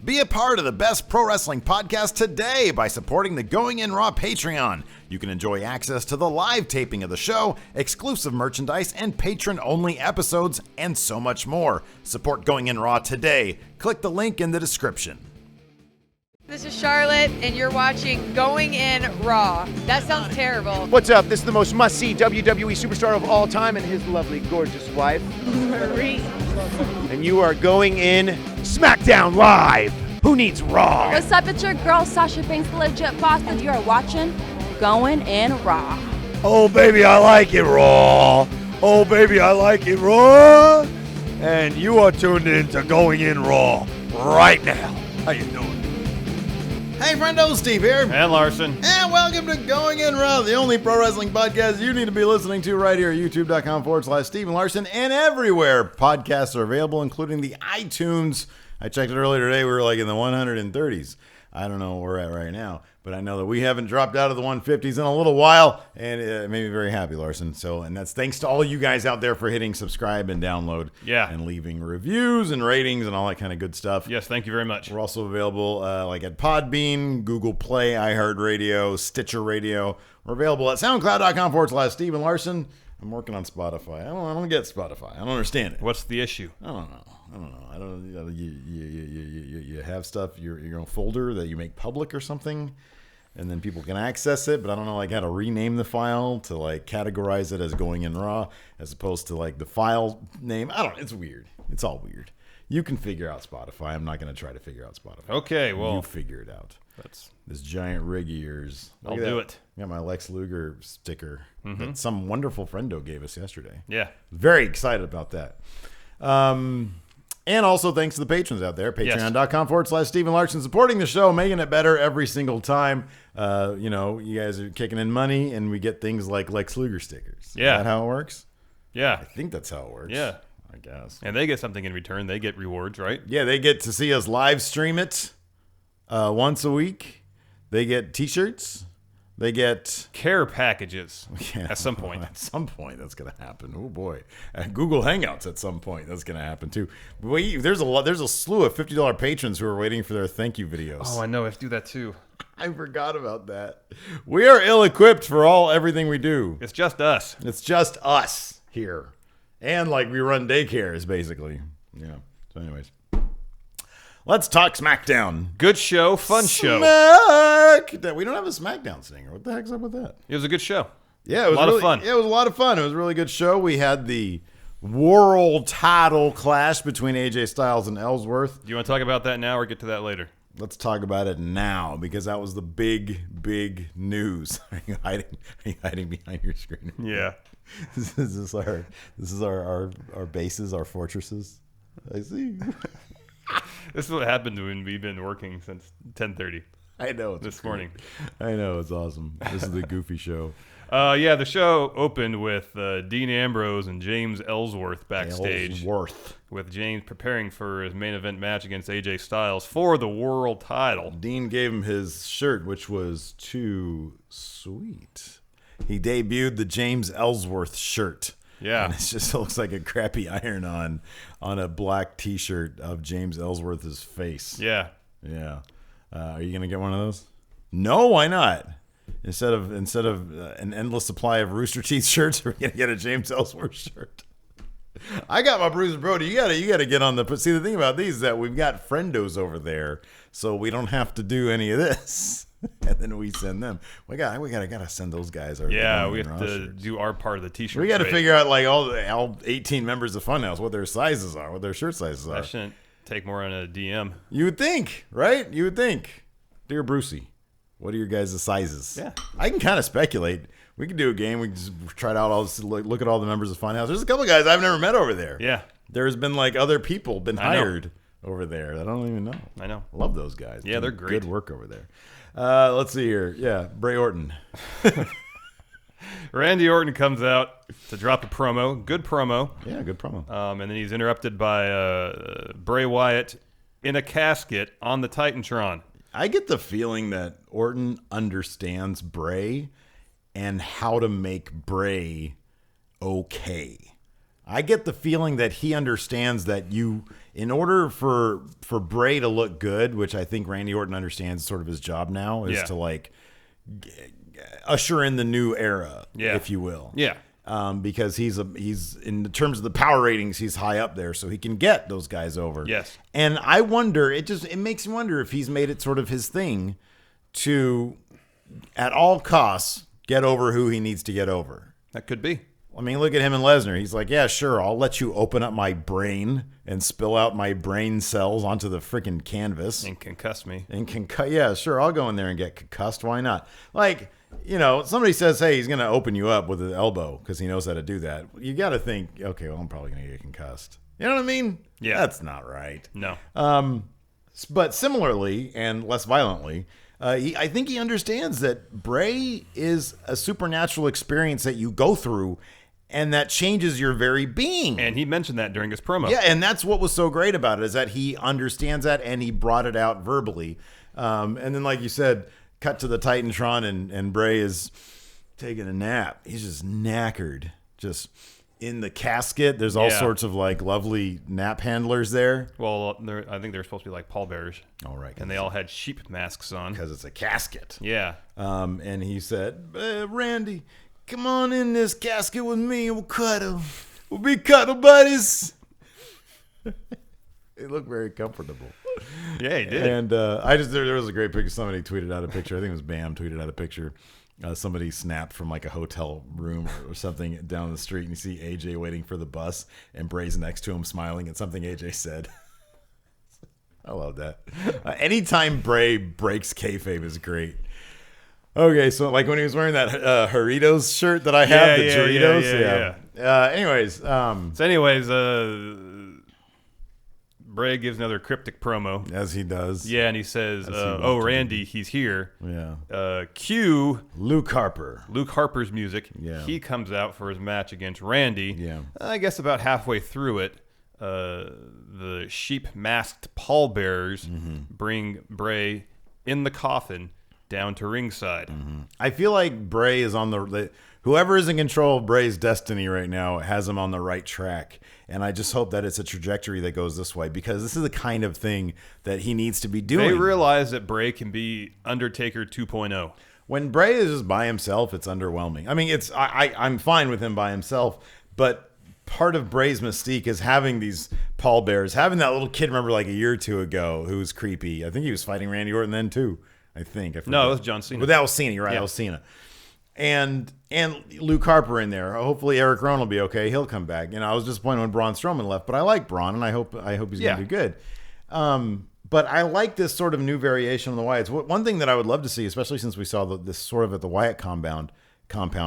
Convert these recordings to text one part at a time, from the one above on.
Be a part of the best pro wrestling podcast today by supporting the Going In Raw Patreon. You can enjoy access to the live taping of the show, exclusive merchandise, and patron-only episodes, and so much more. Support Going In Raw today. Click the link in the description. This is Charlotte, and you're watching Going In Raw. That sounds terrible. What's up? This is the most must-see WWE superstar of all time and his lovely, gorgeous wife, Marie. and you are going in Smackdown Live. Who needs Raw? What's up? It's your girl, Sasha Banks, the legit boss, and you are watching Going In Raw. Oh, baby, I like it Raw. Oh, baby, I like it Raw. And you are tuned in to Going In Raw right now. How you doing? Hey, friendo, Steve here. And Larson. And welcome to Going In Raw, the only pro wrestling podcast you need to be listening to right here at youtube.com/Steve and Larson, and everywhere podcasts are available, including the iTunes. I checked it earlier today. We were like in the 130s. I don't know where we're at right now, but I know that we haven't dropped out of the 150s in a little while, and it made me very happy, Larson. And that's thanks to all you guys out there for hitting subscribe and download, and leaving reviews and ratings and all that kind of good stuff. Yes, thank you very much. We're also available like at Podbean, Google Play, iHeartRadio, Stitcher Radio. We're available at soundcloud.com/Steve and Larson. I'm working on Spotify. I don't get Spotify. I don't understand it. What's the issue? I don't know. You have stuff, your own folder that you make public or something, and then people can access it, but I don't know like how to rename the file to like categorize it as Going In Raw as opposed to like the file name. It's weird. It's all weird. You can figure out Spotify. I'm not going to try to figure out Spotify. Okay, well, you figure it out. That's this giant rig of yours. I'll do it. I got my Lex Luger sticker that some wonderful friendo gave us yesterday. Yeah. Very excited about that. And also thanks to the patrons out there, patreon.com/Steve and Larson, supporting the show, making it better every single time. You guys are kicking in money, and we get things like Lex Luger stickers. Yeah. Is that how it works? Yeah. I think that's how it works. Yeah. I guess. And they get something in return. They get rewards, right? Yeah, they get to see us live stream it once a week. They get t-shirts. They get care packages at some point. At some point, that's going to happen. Oh boy, at Google Hangouts at some point, that's going to happen too. There's a slew of $50 patrons who are waiting for their thank you videos. Oh, I know. I have to do that too. I forgot about that. We are ill-equipped for everything we do. It's just us. It's just us here, and like we run daycares basically. Yeah. So, anyways. Let's talk Smackdown. Good show, fun show. We don't have a Smackdown singer. What the heck's up with that? It was a good show. Yeah, it was a lot of fun. Yeah, it was a lot of fun. It was a really good show. We had the world title clash between AJ Styles and Ellsworth. Do you want to talk about that now or get to that later? Let's talk about it now because that was the big news. Are you hiding behind your screen? Yeah. This is our bases, our fortresses. I see. This is what happened when we've been working since 10:30. I know. This morning. I know. It's awesome. This is the goofy show. The show opened with Dean Ambrose and James Ellsworth backstage. With James preparing for his main event match against AJ Styles for the world title. Dean gave him his shirt, which was too sweet. He debuted the James Ellsworth shirt. Yeah. And it looks like a crappy iron-on a black T-shirt of James Ellsworth's face. Yeah. Yeah. Are you going to get one of those? No, why not? Instead of an endless supply of Rooster Teeth shirts, we're going to get a James Ellsworth shirt. I got my Bruiser Brody. You gotta get on the. See, the thing about these is that we've got friendos over there, so we don't have to do any of this. And then we send them. We gotta send those guys our. Yeah, we have to do our part of the T-shirt. We got to figure out like all 18 members of Funhouse, what their sizes are, what their shirt sizes are. That shouldn't take more on a DM. You would think, right? You would think, dear Brucey, what are your guys' sizes? Yeah, I can kind of speculate. We could do a game. We can just try it out. All this, look at all the members of Funhouse. There's a couple guys I've never met over there. Yeah, there's been like other people been hired over there that I don't even know. I know. Love those guys. Yeah, they're great. Good work over there. Let's see here. Yeah, Bray Orton. Randy Orton comes out to drop a promo. Good promo. Yeah, good promo. And then he's interrupted by Bray Wyatt in a casket on the Titantron. I get the feeling that Orton understands Bray and how to make Bray okay. I get the feeling that he understands that in order for Bray to look good, which I think Randy Orton understands sort of his job now, is to like usher in the new era, if you will. Yeah. Because he's in terms of the power ratings, he's high up there, so he can get those guys over. Yes. And I wonder, it makes me wonder if he's made it sort of his thing to, at all costs, get over who he needs to get over. That could be. I mean, look at him and Lesnar. He's like, yeah, sure, I'll let you open up my brain and spill out my brain cells onto the freaking canvas. And concuss me. Yeah, sure, I'll go in there and get concussed. Why not? Like, you know, somebody says, hey, he's going to open you up with an elbow because he knows how to do that. You got to think, okay, well, I'm probably going to get concussed. You know what I mean? Yeah. That's not right. No. But similarly and less violently, I think he understands that Bray is a supernatural experience that you go through and that changes your very being. And he mentioned that during his promo. Yeah, and that's what was so great about it, is that he understands that and he brought it out verbally. And then, like you said, cut to the Titantron and Bray is taking a nap. He's just knackered, just in the casket. There's all sorts of like lovely nap handlers there. Well, I think they're supposed to be like pallbearers. All right. And they all had sheep masks on. Because it's a casket. Yeah. And he said, Randy, come on in this casket with me and we'll cuddle. We'll be cuddle buddies. They look very comfortable. Yeah, he did. And there was a great picture. Somebody tweeted out a picture. I think it was Bam tweeted out a picture. Somebody snapped from like a hotel room or something down the street, and you see AJ waiting for the bus, and Bray's next to him smiling at something AJ said. I love that. Anytime Bray breaks kayfabe is great. Okay, so like when he was wearing that Doritos shirt that I have, the Doritos. Anyways, Bray gives another cryptic promo. As he does. Yeah, and he says, Randy, he's here. Yeah. Cue Luke Harper. Luke Harper's music. Yeah. He comes out for his match against Randy. Yeah. I guess about halfway through it, the sheep-masked pallbearers bring Bray in the coffin down to ringside. I feel like Bray is on whoever is in control of Bray's destiny right now has him on the right track. And I just hope that it's a trajectory that goes this way, because this is the kind of thing that he needs to be doing. They realize that Bray can be Undertaker 2.0. When Bray is just by himself, it's underwhelming. I mean, I'm fine with him by himself, but part of Bray's mystique is having these pallbearers, having that little kid, remember like a year or two ago, who was creepy. I think he was fighting Randy Orton then too. I forget. No, it was John Cena. But that was Cena, right? Yeah. That was Cena. And Luke Harper in there. Hopefully Eric Rowan will be okay. He'll come back. You know, I was disappointed when Braun Strowman left, but I like Braun, and I hope he's going to do good. But I like this sort of new variation on the Wyatts. One thing that I would love to see, especially since we saw this sort of at the Wyatt compound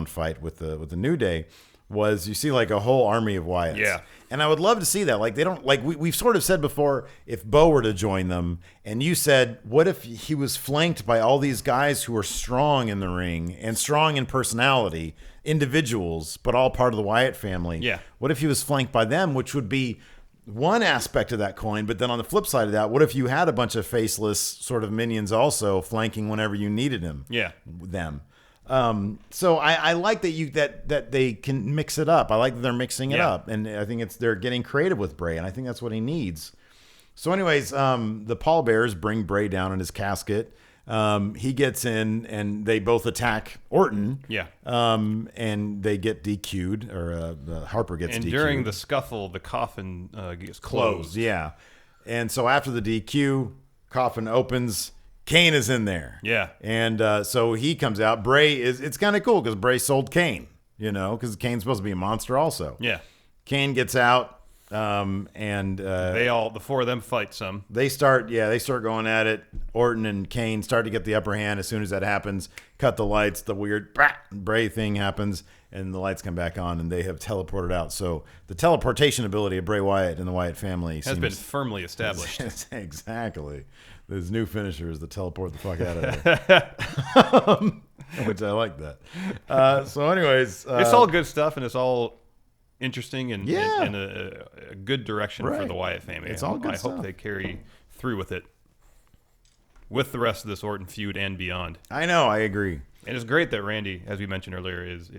fight with the New Day, was you see like a whole army of Wyatts. Yeah. And I would love to see that. Like, they don't, like, we've sort of said before, if Bo were to join them, and you said, what if he was flanked by all these guys who are strong in the ring and strong in personality, individuals, but all part of the Wyatt family? Yeah. What if he was flanked by them, which would be one aspect of that coin, but then on the flip side of that, what if you had a bunch of faceless sort of minions also flanking whenever you needed them? Yeah. Them. So I like that they can mix it up. I like that they're mixing it up, and I think they're getting creative with Bray, and I think that's what he needs. So, anyways, the pallbearers bring Bray down in his casket. He gets in, and they both attack Orton. Yeah. And they get DQ'd, or Harper gets DQ'd. And during the scuffle, the coffin gets closed. Yeah. And so after the DQ, coffin opens. Kane is in there. Yeah. And so he comes out. It's kind of cool because Bray sold Kane, you know, because Kane's supposed to be a monster also. Yeah. Kane gets out, and the four of them fight some. They start going at it. Orton and Kane start to get the upper hand. As soon as that happens, cut the lights, the weird Bray thing happens, and the lights come back on, and they have teleported out. So the teleportation ability of Bray Wyatt and the Wyatt family has been firmly established. Exactly. His new finisher is to teleport the fuck out of there. Which I like that. So anyways. It's all good stuff, and it's all interesting and in a good direction for the Wyatt family. It's all good stuff. I hope they carry through with it, with the rest of this Orton feud and beyond. I know, I agree. And it's great that Randy, as we mentioned earlier, is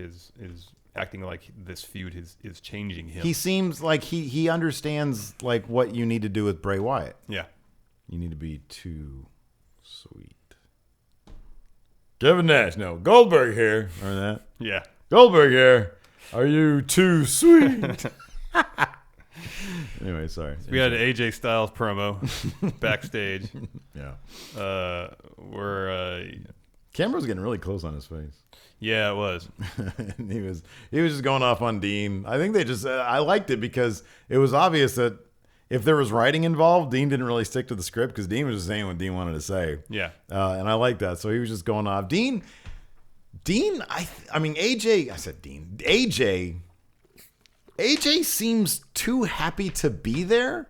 acting like this feud is changing him. He seems like he understands like what you need to do with Bray Wyatt. Yeah. You need to be too sweet. Kevin Nash, no. Goldberg here. Remember that? Yeah. Goldberg here. Are you too sweet? Anyway, sorry. We had an AJ Styles promo backstage. Yeah. Where camera was getting really close on his face. Yeah, it was. And he was just going off on Dean. I think they just I liked it because it was obvious that if there was writing involved, Dean didn't really stick to the script because Dean was just saying what Dean wanted to say. Yeah. And I like that. So he was just going off. Dean, I mean, AJ, I said Dean. AJ seems too happy to be there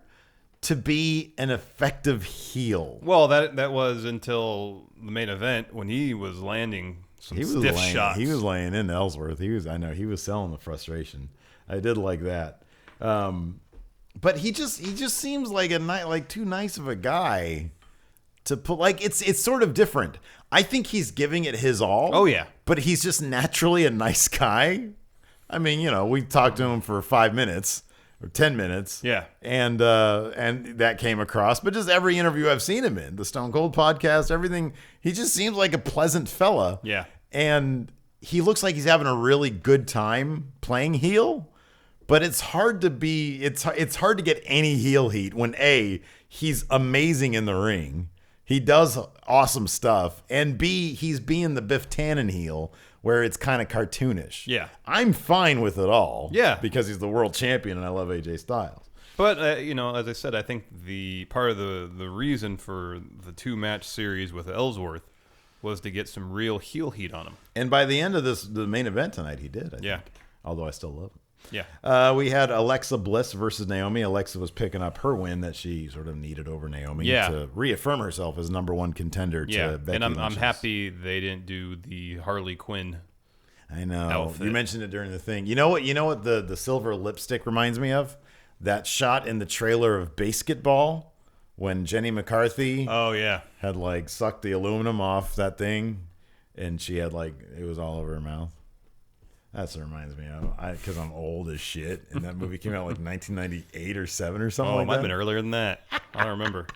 to be an effective heel. Well, that was until the main event when he was landing some stiff shots. He was laying in Ellsworth. I know he was selling the frustration. I did like that. But he just seems like too nice of a guy to put. Like it's sort of different. I think he's giving it his all. Oh yeah, but he's just naturally a nice guy. I mean, we talked to him for 5 minutes or 10 minutes. Yeah, and that came across. But just every interview I've seen him in, the Stone Cold podcast, everything, he just seems like a pleasant fella. Yeah, and he looks like he's having a really good time playing heel. But it's hard to be. It's hard to get any heel heat when A, he's amazing in the ring, he does awesome stuff, and B, he's being the Biff Tannen heel where it's kind of cartoonish. Yeah, I'm fine with it all. Yeah, because he's the world champion, and I love AJ Styles. But as I said, I think the part of the reason for the 2-match series with Ellsworth was to get some real heel heat on him. And by the end of the main event tonight, he did. I think. Although I still love him. Yeah. We had Alexa Bliss versus Naomi. Alexa was picking up her win that she sort of needed over Naomi to reaffirm herself as number one contender to Becky and I'm Lynch's. happy they didn't do the Harley Quinn. I know. Outfit. You mentioned it during the thing. You know what the silver lipstick reminds me of? That shot in the trailer of Basketball when Jenny McCarthy had like sucked the aluminum off that thing and she had it was all over her mouth. That's what it reminds me of. Because I'm old as shit, and that movie came out 1998 or 7 or something like that. It might have been earlier than that. I don't remember.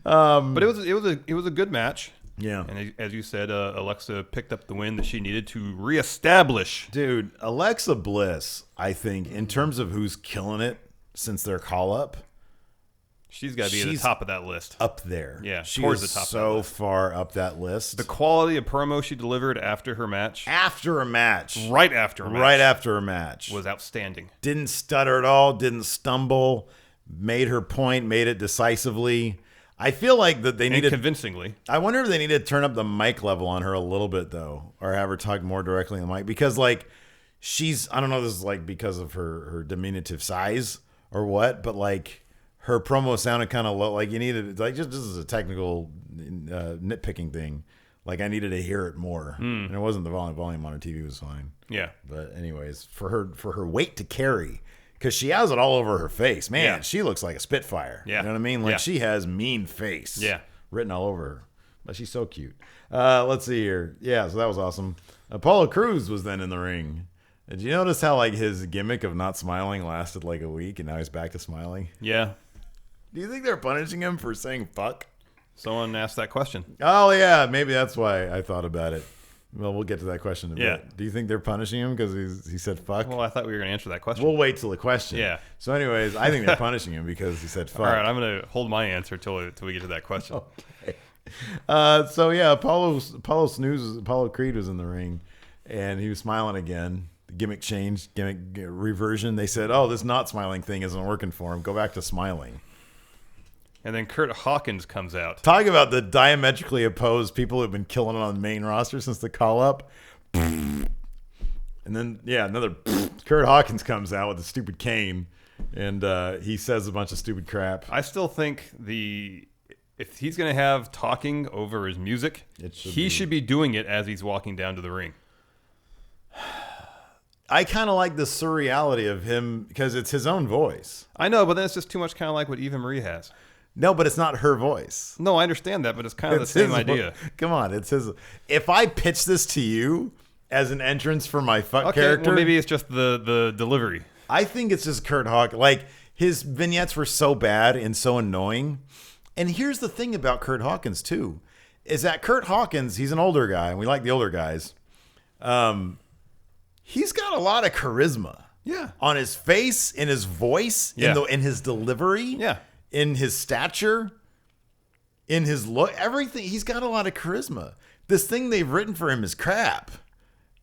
But it was a good match. Yeah. And as you said, Alexa picked up the win that she needed to reestablish. Dude, Alexa Bliss, I think, in terms of who's killing it since their call-up, she's got to be at the top of that list. Up there. Yeah, she towards is the top so of that list. Far up that list. The quality of promo she delivered after her match. After a match. Right after a match. Right after a match. Was outstanding. Didn't stutter at all. Didn't stumble. Made her point. Made it decisively. I feel like that they needed... convincingly. I wonder if they need to turn up the mic level on her a little bit, though. Or have her talk more directly on the mic. Because, she's... I don't know if this is, because of her diminutive size or what, but, her promo sounded kind of low. You needed... just this is a technical nitpicking thing. I needed to hear it more. And it wasn't the volume on her TV was fine. Yeah. But anyways, for her weight to carry... Because she has it all over her face. Man, she looks like a Spitfire. Yeah. You know what I mean? She has mean face. Yeah. Written all over her. But she's so cute. Let's see here. Yeah, so that was awesome. Apollo Crews was then in the ring. Did you notice how his gimmick of not smiling lasted a week and now he's back to smiling? Yeah. Do you think they're punishing him for saying fuck? Someone asked that question. Oh, yeah. Maybe that's why I thought about it. Well, we'll get to that question in a bit. Do you think they're punishing him because he said fuck? Well, I thought we were going to answer that question. We'll wait till the question. Yeah. So anyways, I think they're punishing him because he said fuck. All right, I'm going to hold my answer till we get to that question. Okay. So yeah, Apollo Creed was in the ring and he was smiling again. The gimmick changed, reversion. They said, oh, this not smiling thing isn't working for him. Go back to smiling. And then Kurt Hawkins comes out. Talk about the diametrically opposed people who've been killing it on the main roster since the call-up. And then, another Kurt Hawkins comes out with a stupid cane, and he says a bunch of stupid crap. I still think if he's going to have talking over his music, he should be doing it as he's walking down to the ring. I kind of like the surreality of him because it's his own voice. I know, but then it's just too much kind of like what Eva Marie has. No, but it's not her voice. No, I understand that, but it's kind of the same idea. Come on, it's his. If I pitch this to you as an entrance for my fuck character. Well, maybe it's just the delivery. I think it's just Kurt Hawkins. Like, his vignettes were so bad and so annoying. And here's the thing about Kurt Hawkins, too, is that Kurt Hawkins, he's an older guy, and we like the older guys. He's got a lot of charisma. Yeah. On his face, in his voice, in his delivery, in his stature, in his look, everything. He's got a lot of charisma. This thing they've written for him is crap.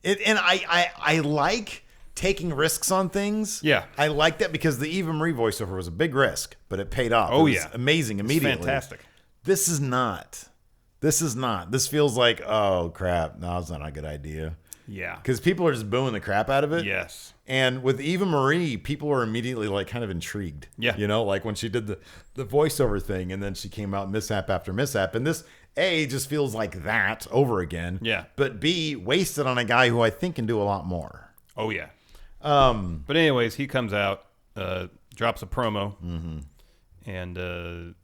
And I like taking risks on things. Yeah. I like that because the Eva Marie voiceover was a big risk, but it paid off. Oh, it was amazing immediately. It's fantastic. This is not. This feels like, oh, crap. No, it's not a good idea. Yeah. Because people are just booing the crap out of it. Yes. And with Eva Marie, people were immediately like kind of intrigued. Yeah. You know, like when she did the voiceover thing and then she came out mishap after mishap. And this, A, just feels like that over again. Yeah. But B, wasted on a guy who I think can do a lot more. Oh, yeah. But anyways, he comes out, drops a promo, and I don't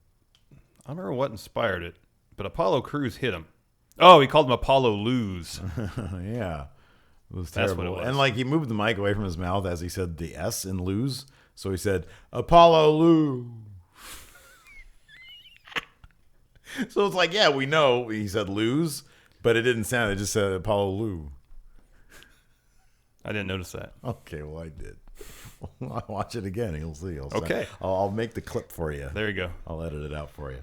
remember what inspired it, but Apollo Crews hit him. Oh, he called him Apollo Lose. Yeah. It was That's terrible. what it was. And like he moved the mic away from his mouth as he said the S in lose. So he said, Apollo Lou. So it's like, yeah, we know he said lose, but it didn't sound. It just said Apollo Lou. I didn't notice that. Okay, well, I did. I'll watch it again. You'll see. Okay. I'll make the clip for you. There you go. I'll edit it out for you.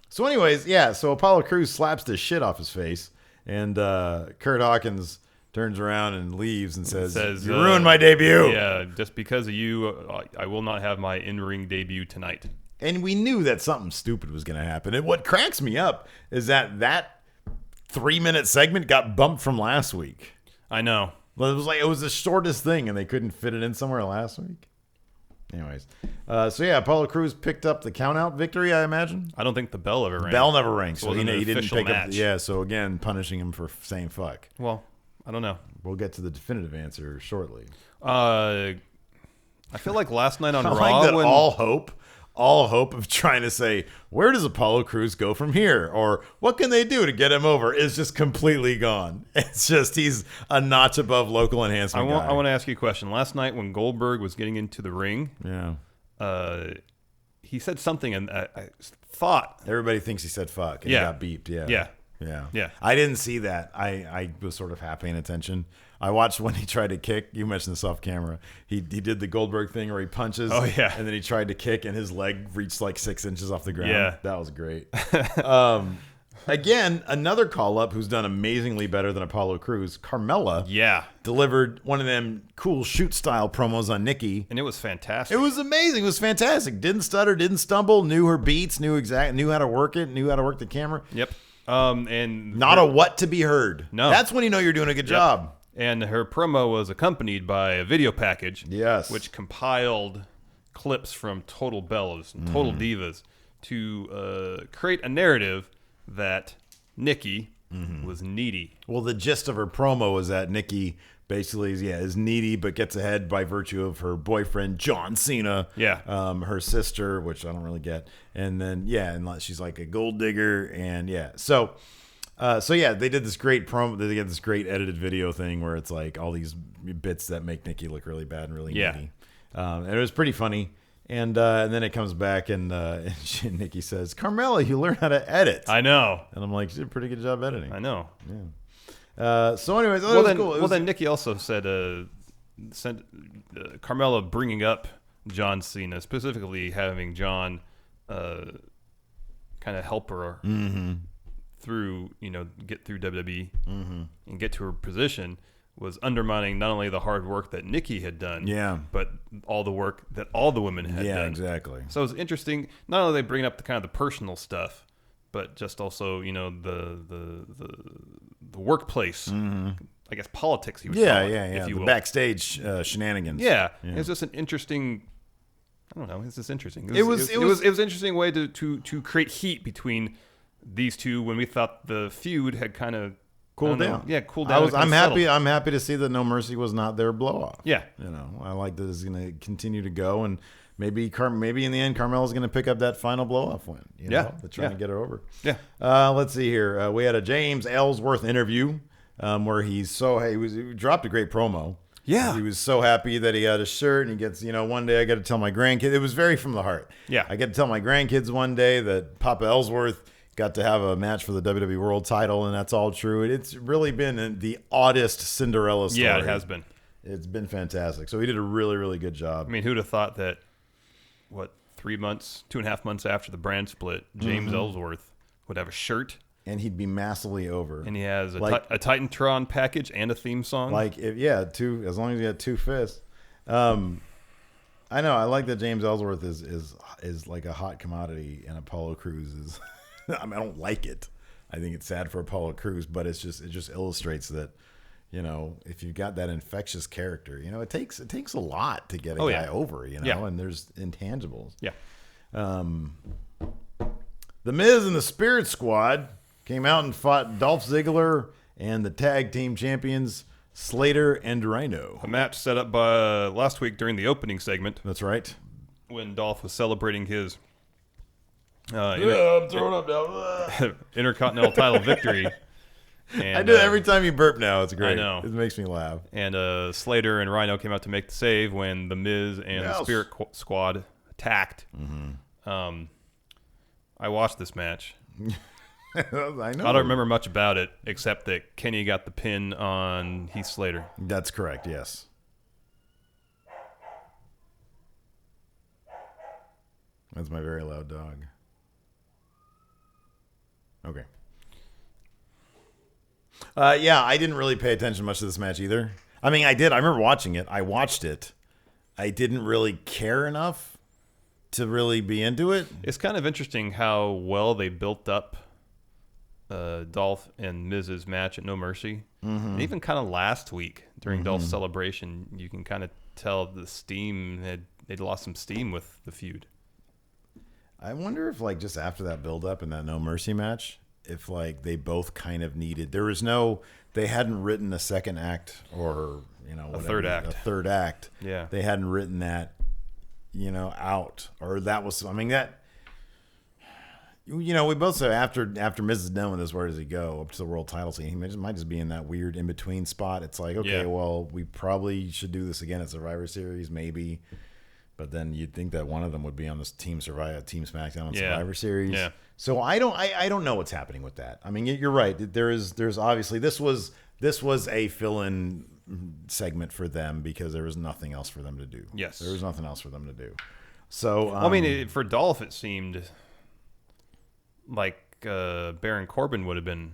So anyways, yeah, so Apollo Crews slaps the shit off his face, and Kurt Hawkins turns around and leaves and says you ruined my debut. Yeah, just because of you, I will not have my in-ring debut tonight. And we knew that something stupid was going to happen. And what cracks me up is that 3-minute segment got bumped from last week. I know. Well, it was the shortest thing, and they couldn't fit it in somewhere last week. Anyways, so yeah, Apollo Crews picked up the count-out victory, I imagine. I don't think the bell ever rang. Bell never rang, so It wasn't he an didn't official pick match. up. Yeah, so again, punishing him for saying fuck. Well, I don't know. We'll get to the definitive answer shortly. I feel like last night on I Raw, like that when all hope of trying to say, where does Apollo Crews go from here? Or what can they do to get him over is just completely gone. It's just he's a notch above local enhancement guy. I want to ask you a question. Last night when Goldberg was getting into the ring, he said something, and I thought everybody thinks he said fuck, and he got beeped. Yeah. I didn't see that. I was sort of half paying attention. I watched when he tried to kick. You mentioned this off camera. He did the Goldberg thing where he punches. Oh, yeah. And then he tried to kick, and his leg reached like 6 inches off the ground. Yeah. That was great. Again, another call-up who's done amazingly better than Apollo Crews, Carmella. Yeah. Delivered one of them cool shoot-style promos on Nikki. And it was fantastic. It was amazing. It was fantastic. Didn't stutter, didn't stumble, knew her beats, knew how to work it, knew how to work the camera. Yep. And not a what to be heard. No. That's when you know you're doing a good job. And her promo was accompanied by a video package. Yes. Which compiled clips from Total Bellas and Total Divas to create a narrative that Nikki was needy. Well, the gist of her promo was that Nikki basically is needy, but gets ahead by virtue of her boyfriend, John Cena. Yeah. Her sister, which I don't really get. And then, and she's like a gold digger. And So they did this great promo. They get this great edited video thing where it's like all these bits that make Nikki look really bad and really needy. And it was pretty funny. And then it comes back and Nikki says, Carmella, you learn how to edit. I know. And I'm like, she did a pretty good job editing. I know. Yeah. So anyways, then Nikki also said, sent Carmella bringing up John Cena, specifically having John kind of help her through, get through WWE and get to her position, was undermining not only the hard work that Nikki had done, but all the work that all the women had done. Yeah, exactly. So it was interesting. Not only they bring up the kind of the personal stuff, but just also, the workplace, I guess politics. He was if you will. Backstage shenanigans. Yeah, it's just an interesting. I don't know. It's just interesting. It was an interesting way to create heat between these two when we thought the feud had kind of cooled down. Yeah, cooled down. I'm happy. I'm happy to see that No Mercy was not their blow off. Yeah, I like that it's going to continue to go, and maybe in the end, Carmella's going to pick up that final blow off win. They're trying to get her over. Yeah. Let's see here. We had a James Ellsworth interview where he dropped a great promo. Yeah. He was so happy that he had a shirt, and he gets, one day I got to tell my grandkids. It was very from the heart. Yeah. I got to tell my grandkids one day that Papa Ellsworth got to have a match for the WWE World title, and that's all true. It's really been the oddest Cinderella story. Yeah, it has been. It's been fantastic. So he did a really, really good job. I mean, who'd have thought that, 2.5 months after the brand split, James Ellsworth would have a shirt. And he'd be massively over. And he has a Titantron package and a theme song. As long as he had two fists. I know. I like that James Ellsworth is like a hot commodity, and Apollo Crews is. I don't like it. I think it's sad for Apollo Crews, but it just illustrates that, if you've got that infectious character, it takes a lot to get a guy over, and there's intangibles. Yeah. The Miz and the Spirit Squad came out and fought Dolph Ziggler and the tag team champions Slater and Rhino. A match set up by last week during the opening segment. That's right. When Dolph was celebrating his I'm throwing up now. Intercontinental title victory. And, I do it every time you burp now. It's great. I know. It makes me laugh. And Slater and Rhino came out to make the save when the Miz and the Spirit Squad attacked. Mm-hmm. I watched this match. I know. I don't remember much about it except that Kenny got the pin on Heath Slater. That's correct, yes. That's my very loud dog. Okay. I didn't really pay attention much to this match either. I mean, I did. I remember watching it. I watched it. I didn't really care enough to really be into it. It's kind of interesting how well they built up Dolph and Miz's match at No Mercy. Mm-hmm. And even kind of last week during Dolph's celebration, you can kind of tell the steam they'd lost some steam with the feud. I wonder if just after that build up in that No Mercy match, if they both kind of needed, they hadn't written a second act or a third act. Yeah, they hadn't written that out, or that was, we both said after Miz is done with this, where does he go? Up to the world title scene. He might just be in that weird in between spot. It's well, we probably should do this again at Survivor Series, maybe. But then you'd think that one of them would be on this Team Smackdown on Survivor Series. Yeah. So I don't know what's happening with that. I mean, you're right. There's obviously this was a fill-in segment for them because there was nothing else for them to do. Yes. There was nothing else for them to do. So for Dolph, it seemed like Baron Corbin would have been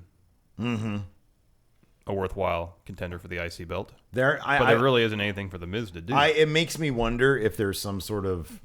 a worthwhile contender for the IC belt. There really isn't anything for the Miz to do. It makes me wonder if there's some sort of,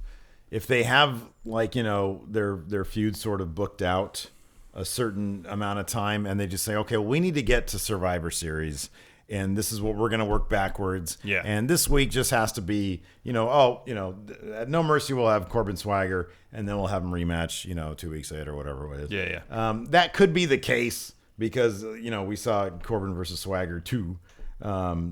if they have their feud sort of booked out a certain amount of time, and they just say, okay, well, we need to get to Survivor Series, and this is what we're going to work backwards. Yeah. And this week just has to be, at No Mercy we'll have Corbin Swagger, and then we'll have them rematch, 2 weeks later or whatever it is. Yeah. That could be the case. Because, we saw Corbin versus Swagger 2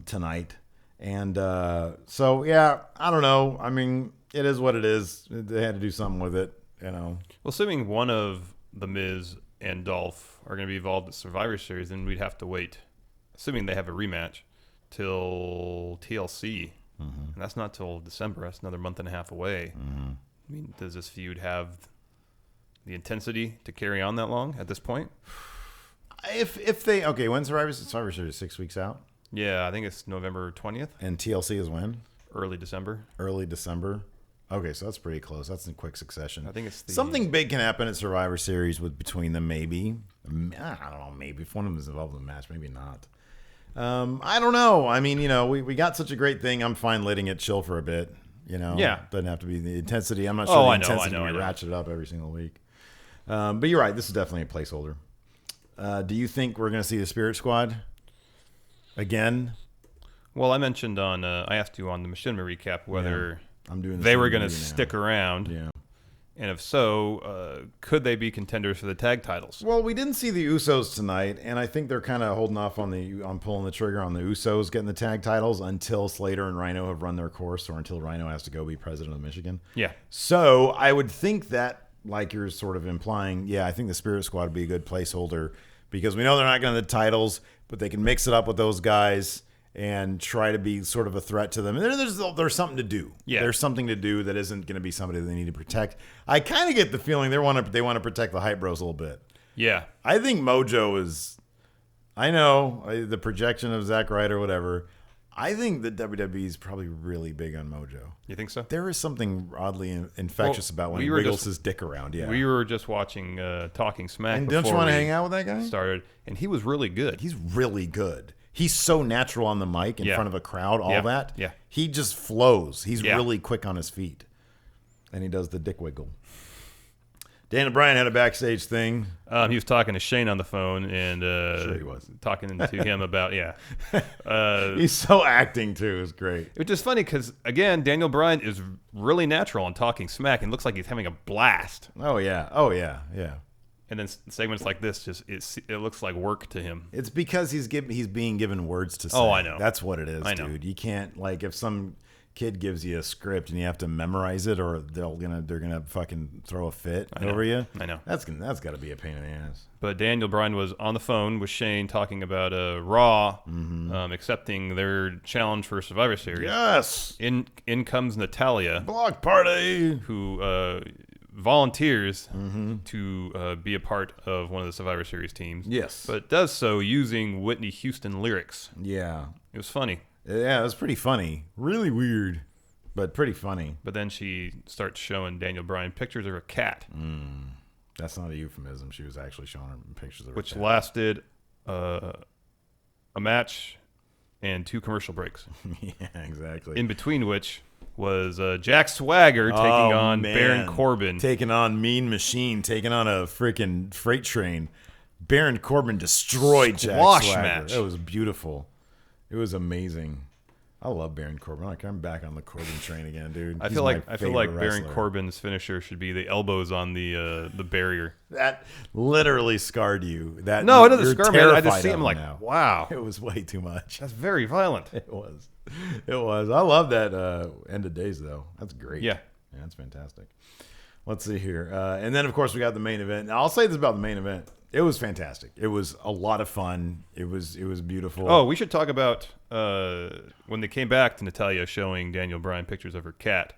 tonight. And I don't know. I mean, it is what it is. They had to do something with it, Well, assuming one of the Miz and Dolph are going to be involved in Survivor Series, then we'd have to wait, assuming they have a rematch, till TLC. Mm-hmm. And that's not till December. That's another month and a half away. Mm-hmm. I mean, does this feud have the intensity to carry on that long at this point? When's Survivor Series? 6 weeks out? Yeah, I think it's November 20th. And TLC is when? Early December. Okay, so that's pretty close. That's in quick succession. I think it's something big can happen at Survivor Series between them. Maybe I don't know. Maybe if one of them is involved in the match, maybe not. I don't know. I mean, we got such a great thing. I'm fine letting it chill for a bit. Yeah, doesn't have to be the intensity. I'm not sure the intensity can be ratcheted up every single week. But you're right. This is definitely a placeholder. Do you think we're going to see the Spirit Squad again? Well, I mentioned I asked you on the Machinima recap whether they were going to stick around. Yeah. And if so, could they be contenders for the tag titles? Well, we didn't see the Usos tonight, and I think they're kind of holding off on pulling the trigger on the Usos getting the tag titles until Slater and Rhino have run their course, or until Rhino has to go be president of Michigan. Yeah. So I would think that, like you're sort of implying, I think the Spirit Squad would be a good placeholder because we know they're not going to the titles, but they can mix it up with those guys and try to be sort of a threat to them. And there's something to do. Yeah. There's something to do that isn't going to be somebody they need to protect. I kind of get the feeling they want to protect the hype bros a little bit. Yeah. I think Mojo is, I know the projection of Zack Ryder or whatever. I think that WWE is probably really big on Mojo. You think so? There is something oddly infectious about when he wiggles his dick around. Yeah. We were just watching Talking Smack. And don't you want to hang out with that guy? Started, and he was really good. He's really good. He's so natural on the mic in front of a crowd, all that. Yeah. He just flows. He's really quick on his feet. And he does the dick wiggle. Daniel Bryan had a backstage thing. He was talking to Shane on the phone and Sure he was. talking to him about, He's so acting, too. It's great. Which is funny because, again, Daniel Bryan is really natural on Talking Smack and looks like he's having a blast. Oh, yeah. Yeah. And then segments like this, it looks like work to him. It's because he's being given words to say. Oh, I know. That's what it is, I know. dude. You can't, like, if some kid gives you a script and you have to memorize it, or they're gonna fucking throw a fit over you. I know. That's got to be a pain in the ass. But Daniel Bryan was on the phone with Shane talking about Raw accepting their challenge for Survivor Series. Yes. In comes Natalya, Block party. who volunteers to be a part of one of the Survivor Series teams. Yes. But does so using Whitney Houston lyrics. Yeah. It was funny. Yeah, it was pretty funny. Really weird, but pretty funny. But then she starts showing Daniel Bryan pictures of her cat, That's not a euphemism. She was actually showing him pictures of her which cat. lasted a match and 2 commercial breaks. Yeah, exactly. In between which was Jack Swagger taking on Baron Corbin. Taking on Mean Machine, taking on a freaking freight train. Baron Corbin destroyed Squash Jack Swagger. match. It was beautiful. It was amazing. I love Baron Corbin. I'm back on the Corbin train again, dude. I He's feel my like favorite Baron wrestler. Corbin's finisher should be the elbows on the barrier. That literally scarred you. That No, it doesn't you're scare me. I just terrified see of him like, now. wow, It was way too much. that's very violent. It was. I love that end of days though. That's great. Yeah. That's fantastic. Let's see here. And then of course we got the main event. Now I'll say this about the main event. It was fantastic. It was a lot of fun. It was beautiful. Oh, we should talk about when they came back to Natalya showing Daniel Bryan pictures of her cat.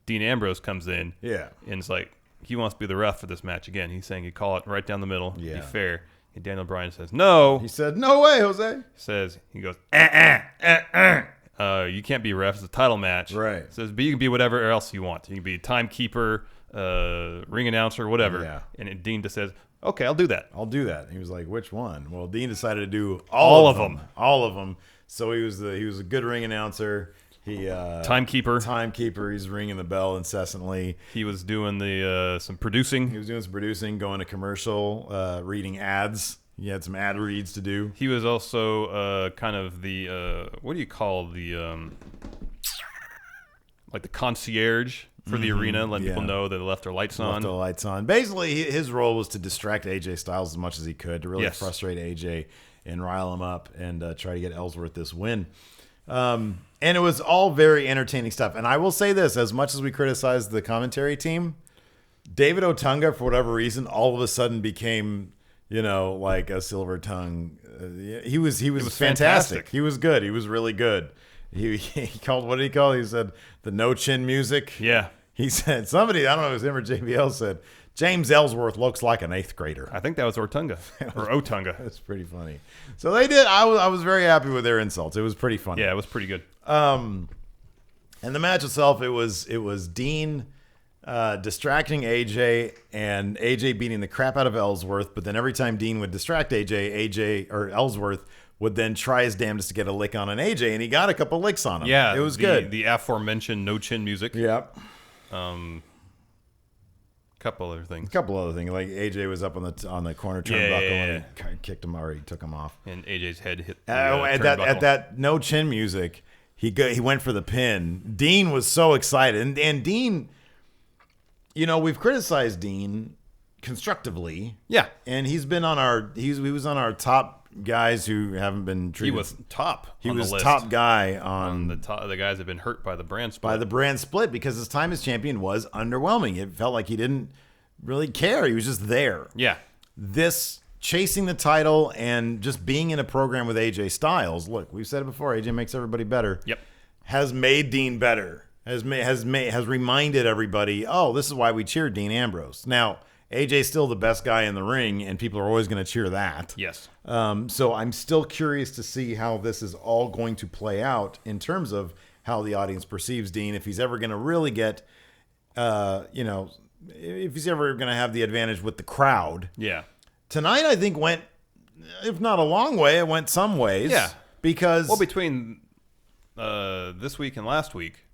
Dean Ambrose comes in. Yeah. And it's like, he wants to be the ref for this match again. He's saying he'd call it right down the middle. Yeah. Be fair. And Daniel Bryan says, no. He said, "No way, Jose." He goes, you can't be ref. It's a title match. Right. He says, but you can be whatever else you want. You can be timekeeper, ring announcer, whatever. Yeah. And Dean just says, okay, I'll do that. I'll do that. He was like, "Which one?" Well, Dean decided to do All all of of them. All of them. So he was a good ring announcer. He Timekeeper. He's ringing the bell incessantly. He was doing some producing. He was doing some producing, going to commercial, reading ads. He had some ad reads to do. He was also kind of the what do you call the like the concierge for the arena, letting people know that they left their lights on. Left the lights on. Basically, his role was to distract AJ Styles as much as he could, to really Yes. frustrate AJ and rile him up and try to get Ellsworth this win. And it was all very entertaining stuff. And I will say this, as much as we criticized the commentary team, David Otunga, for whatever reason, all of a sudden became, like a silver tongue. He was fantastic. fantastic. He was good. He was really good. He called, what did he call it? He said the no chin music. Yeah. He said, somebody, I don't know if it was him or JBL, said, "James Ellsworth looks like an 8th grader." I think that was Ortunga or Otunga. That's pretty funny. So they did. I was very happy with their insults. It was pretty funny. Yeah, it was pretty good. And the match itself, it was Dean distracting AJ and AJ beating the crap out of Ellsworth. But then every time Dean would distract AJ or Ellsworth would then try his damnedest to get a lick on an AJ, and he got a couple licks on him. Yeah, it was good. The aforementioned no chin music. Yep. Couple other things. A couple other things, like AJ was up on the corner turnbuckle and he kicked him, or he took him off. And AJ's head hit the At turnbuckle. that no chin music, he went for the pin. Dean was so excited, and Dean, we've criticized Dean constructively. Yeah. And he's been on he was on our top guys who haven't been treated. He was top. He on was the list. top guy on the top. The guys have been hurt by the brand split. by the brand split, because his time as champion was underwhelming. It felt like he didn't really care. He was just there. Yeah. This chasing the title and just being in a program with AJ Styles. Look, we've said it before. AJ makes everybody better. Yep. Has made Dean better. Has reminded everybody, oh, this is why we cheered Dean Ambrose. Now, AJ's still the best guy in the ring, and people are always going to cheer that. Yes. So I'm still curious to see how this is all going to play out in terms of how the audience perceives Dean, if he's ever going to really get, if he's ever going to have the advantage with the crowd. Yeah. Tonight, I think, went, if not a long way, it went some ways. Yeah. Because... Well, between this week and last week,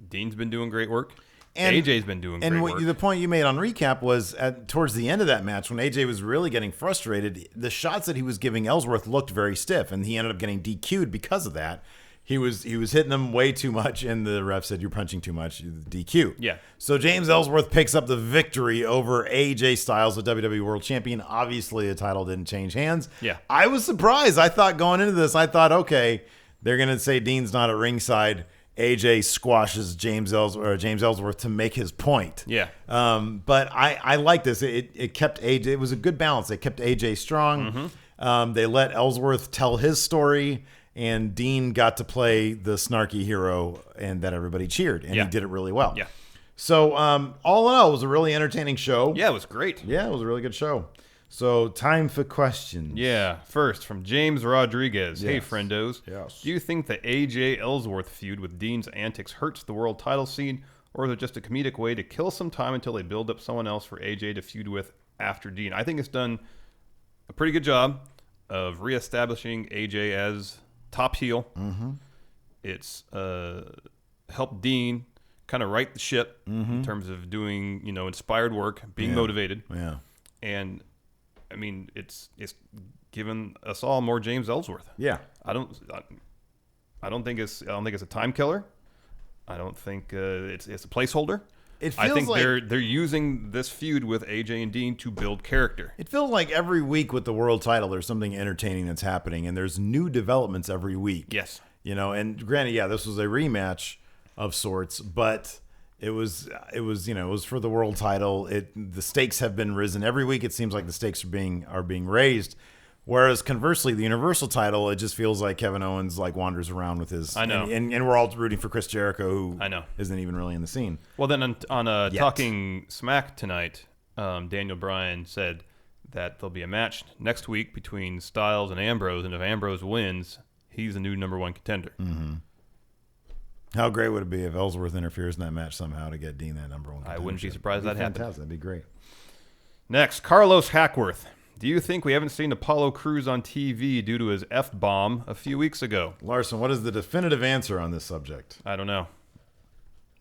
Dean's been doing great work. And AJ's been doing great work. And the point you made on recap was towards the end of that match, when AJ was really getting frustrated, the shots that he was giving Ellsworth looked very stiff, and he ended up getting DQ'd because of that. He was hitting them way too much, and the ref said, "You're punching too much, DQ." Yeah. So James Ellsworth picks up the victory over AJ Styles, the WWE World Champion. Obviously, the title didn't change hands. Yeah. I was surprised. I thought going into this, okay, they're going to say Dean's not at ringside. AJ squashes James Ellsworth to make his point. Yeah. But I like this. It kept AJ. It was a good balance. It kept AJ strong. Mm-hmm. They let Ellsworth tell his story, and Dean got to play the snarky hero, and that everybody cheered, and he did it really well. Yeah. So all in all, it was a really entertaining show. Yeah, it was great. Yeah, it was a really good show. So time for questions. Yeah. First, from James Rodriguez. Hey, Yes. friendos. Yes. Do you think the AJ Ellsworth feud with Dean's antics hurts the world title scene, or is it just a comedic way to kill some time until they build up someone else for AJ to feud with after Dean? I think it's done a pretty good job of reestablishing AJ as top heel. Mm-hmm. It's helped Dean kind of right the ship in terms of doing, inspired work, being motivated. Yeah. And I mean, it's given us all more James Ellsworth. Yeah. I don't think it's a time killer. I don't think it's a placeholder. It feels I think like they're using this feud with AJ and Dean to build character. It feels like every week with the world title, there's something entertaining that's happening, and there's new developments every week. Yes. And granted, this was a rematch of sorts, but it was for the world title. The stakes have been risen every week. It seems like the stakes are being raised. Whereas conversely, the Universal title, it just feels like Kevin Owens wanders around with his. I know, and we're all rooting for Chris Jericho, who I know isn't even really in the scene. Well, then on Talking Smack tonight, Daniel Bryan said that there'll be a match next week between Styles and Ambrose, and if Ambrose wins, he's the new #1 contender. Mm-hmm. How great would it be if Ellsworth interferes in that match somehow to get Dean that #1 contender? I wouldn't be surprised that happened. That'd be great. Next, Carlos Hackworth. Do you think we haven't seen Apollo Crews on TV due to his F-bomb a few weeks ago? Larson, what is the definitive answer on this subject? I don't know.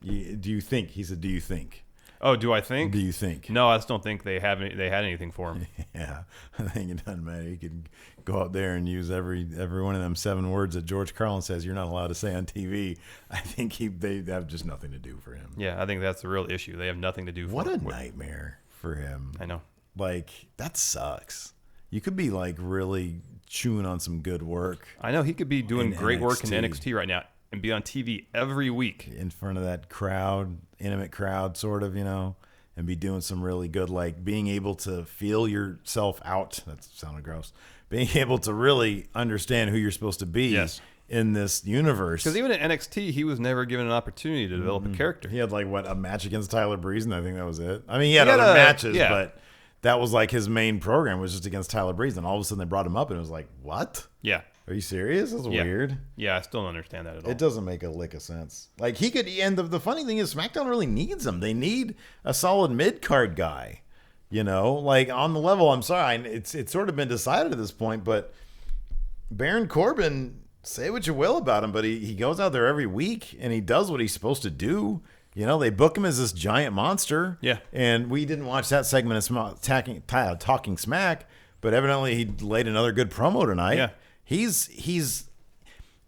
Do you think? He said, do you think? Oh, do I think? Do you think? No, I just don't think they had anything for him. Yeah, I think it doesn't matter. He could go out there and use every one of them 7 words that George Carlin says you're not allowed to say on TV. I think they have just nothing to do for him. Yeah, I think that's the real issue. They have nothing to do for him. What a nightmare for him. I know. That sucks. You could be really chewing on some good work. I know he could be doing great work in NXT. NXT right now and be on TV every week in front of that crowd, intimate crowd, sort of, and be doing some really good, being able to feel yourself out. That sounded gross. Being able to really understand who you're supposed to be in this universe. Because even at NXT, he was never given an opportunity to develop a character. He had a match against Tyler Breeze, and I think that was it. I mean, he had other matches, but that was his main program was just against Tyler Breeze, and all of a sudden they brought him up, and it was like, what? Yeah. Are you serious? That's weird. Yeah, I still don't understand that at all. It doesn't make a lick of sense. He could, and the funny thing is, SmackDown really needs him. They need a solid mid-card guy, on the level. I'm sorry, it's sort of been decided at this point, but Baron Corbin, say what you will about him, but he goes out there every week, and he does what he's supposed to do. They book him as this giant monster. Yeah. And we didn't watch that segment of Talking Smack, but evidently he laid another good promo tonight. Yeah.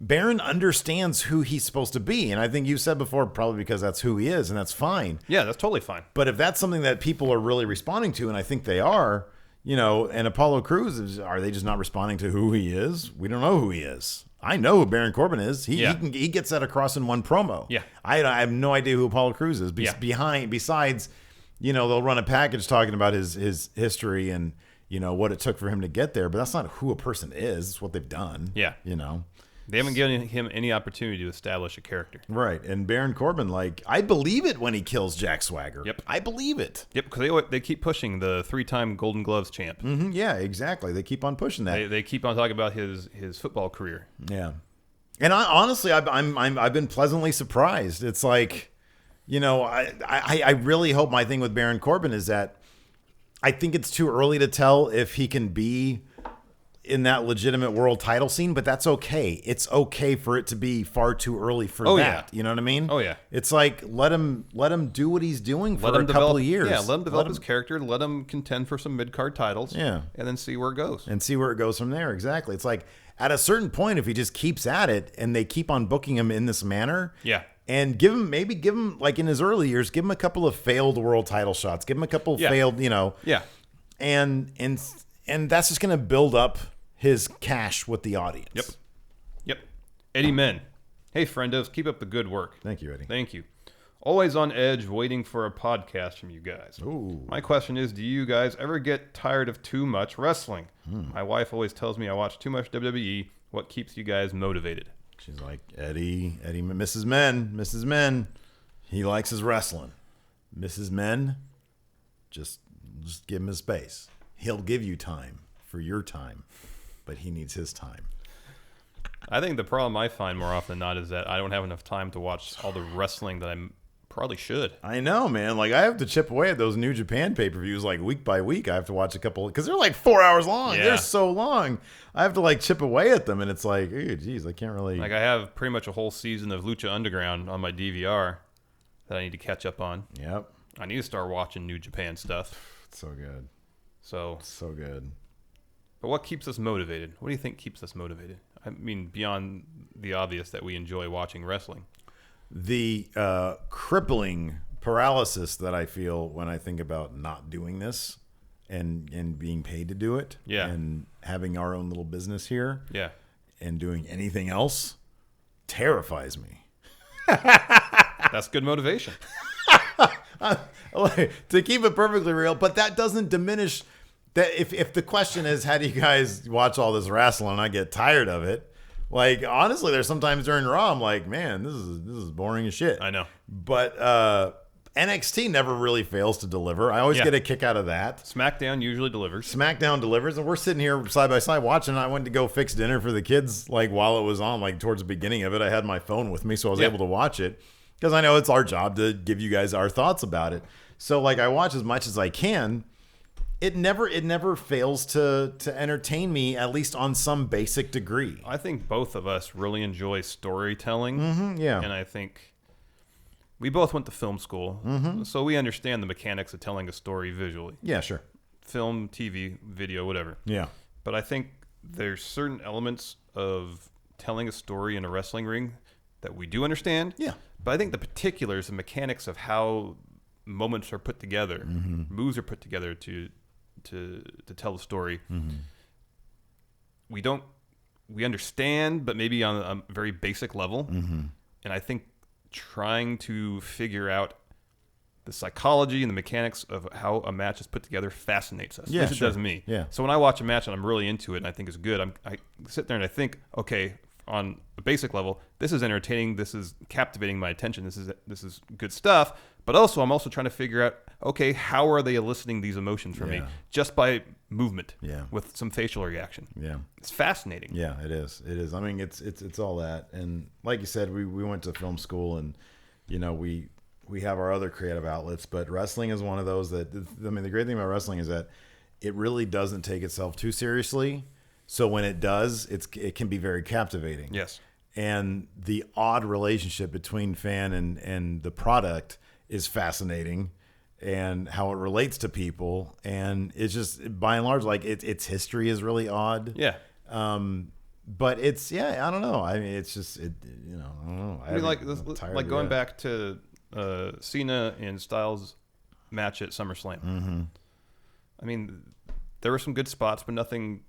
Baron understands who he's supposed to be. And I think you said before, probably because that's who he is, and that's fine. Yeah, that's totally fine. But if that's something that people are really responding to, and I think they are, and Apollo Crews, are they just not responding to who he is? We don't know who he is. I know who Baron Corbin is. He gets that across in one promo. Yeah. I have no idea who Apollo Crews is. Besides, they'll run a package talking about his history and, what it took for him to get there. But that's not who a person is. It's what they've done. Yeah. They haven't given him any opportunity to establish a character. Right. And Baron Corbin, I believe it when he kills Jack Swagger. Yep. I believe it. Yep, because they keep pushing the 3-time Golden Gloves champ. Mm-hmm, yeah, exactly. They keep on pushing that. They keep on talking about his football career. Yeah. And honestly, I've been pleasantly surprised. It's like, I really hope my thing with Baron Corbin is that I think it's too early to tell if he can be in that legitimate world title scene, but that's okay. It's okay for it to be far too early for that. Yeah. You know what I mean? Oh yeah. It's like let him do what he's doing for a couple of years. Yeah, let him develop his character. Let him contend for some mid-card titles. Yeah. And then see where it goes. And see where it goes from there. Exactly. It's like at a certain point, if he just keeps at it and they keep on booking him in this manner. Yeah. And give him like in his early years, give him a couple of failed world title shots. Give him a couple of failed, Yeah. And that's just going to build up his cash with the audience. Yep. Eddie Men. Hey, friendos, keep up the good work. Thank you, Eddie. Thank you. Always on edge, waiting for a podcast from you guys. Ooh. My question is, do you guys ever get tired of too much wrestling? My wife always tells me I watch too much WWE. What keeps you guys motivated? She's like, Eddie, Mrs. Men. He likes his wrestling. Mrs. Men, just give him his space. He'll give you time for your time, but he needs his time. I think the problem I find more often than not is that I don't have enough time to watch all the wrestling that I probably should. I know, man. Like, I have to chip away at those New Japan pay-per-views, like, week by week. I have to watch a couple, because they're like 4 hours long. Yeah. They're so long. I have to, like, chip away at them, and it's like, ew, geez, I can't really... Like, I have pretty much a whole season of Lucha Underground on my DVR that I need to catch up on. Yep. I need to start watching New Japan stuff. It's so good. So good. But what keeps us motivated? What do you think keeps us motivated? I mean, beyond the obvious that we enjoy watching wrestling. The crippling paralysis that I feel when I think about not doing this and being paid to do it. Yeah. And having our own little business here. Yeah. And doing anything else terrifies me. That's good motivation. To keep it perfectly real, but that doesn't diminish that if the question is, how do you guys watch all this wrestling and I get tired of it? Like, honestly, there's sometimes during Raw I'm like, man, this is boring as shit. I know. But NXT never really fails to deliver. I always get a kick out of that. Smackdown usually delivers. Smackdown delivers, and we're sitting here side by side watching. I went to go fix dinner for the kids, like, while it was on, like, towards the beginning of it. I had my phone with me, so I was able to watch it. Because I know it's our job to give you guys our thoughts about it. So, like, I watch as much as I can. It never fails to entertain me, at least on some basic degree. I think both of us really enjoy storytelling. Mm-hmm, yeah. And I think we both went to film school, so we understand the mechanics of telling a story visually. Yeah, sure. Film, TV, video, whatever. Yeah. But I think there's certain elements of telling a story in a wrestling ring that we do understand. Yeah. But I think the particulars, the mechanics of how moments are put together, moves are put together to tell the story. We understand, but maybe on a very basic level. And I think trying to figure out the psychology and the mechanics of how a match is put together fascinates us. Yeah, At least it does me. Yeah. So when I watch a match and I'm really into it and I think it's good, I sit there and I think, okay, on a basic level, this is entertaining, this is captivating my attention, this is good stuff. But also, I'm also trying to figure out, okay, how are they eliciting these emotions from me just by movement, with some facial reaction? Yeah, it's fascinating. Yeah, it is. It is. I mean, it's all that. And like you said, we went to film school, and we have our other creative outlets, but wrestling is one of those that. I mean, the great thing about wrestling is that it really doesn't take itself too seriously. So when it does, it can be very captivating. Yes. And the odd relationship between fan and the product is fascinating, and how it relates to people. And it's just, by and large, like its history is really odd. Yeah. But it's, I don't know. I mean, it's just, I don't know. I mean, like going back to Cena and Styles match at SummerSlam. I mean, there were some good spots, but nothing,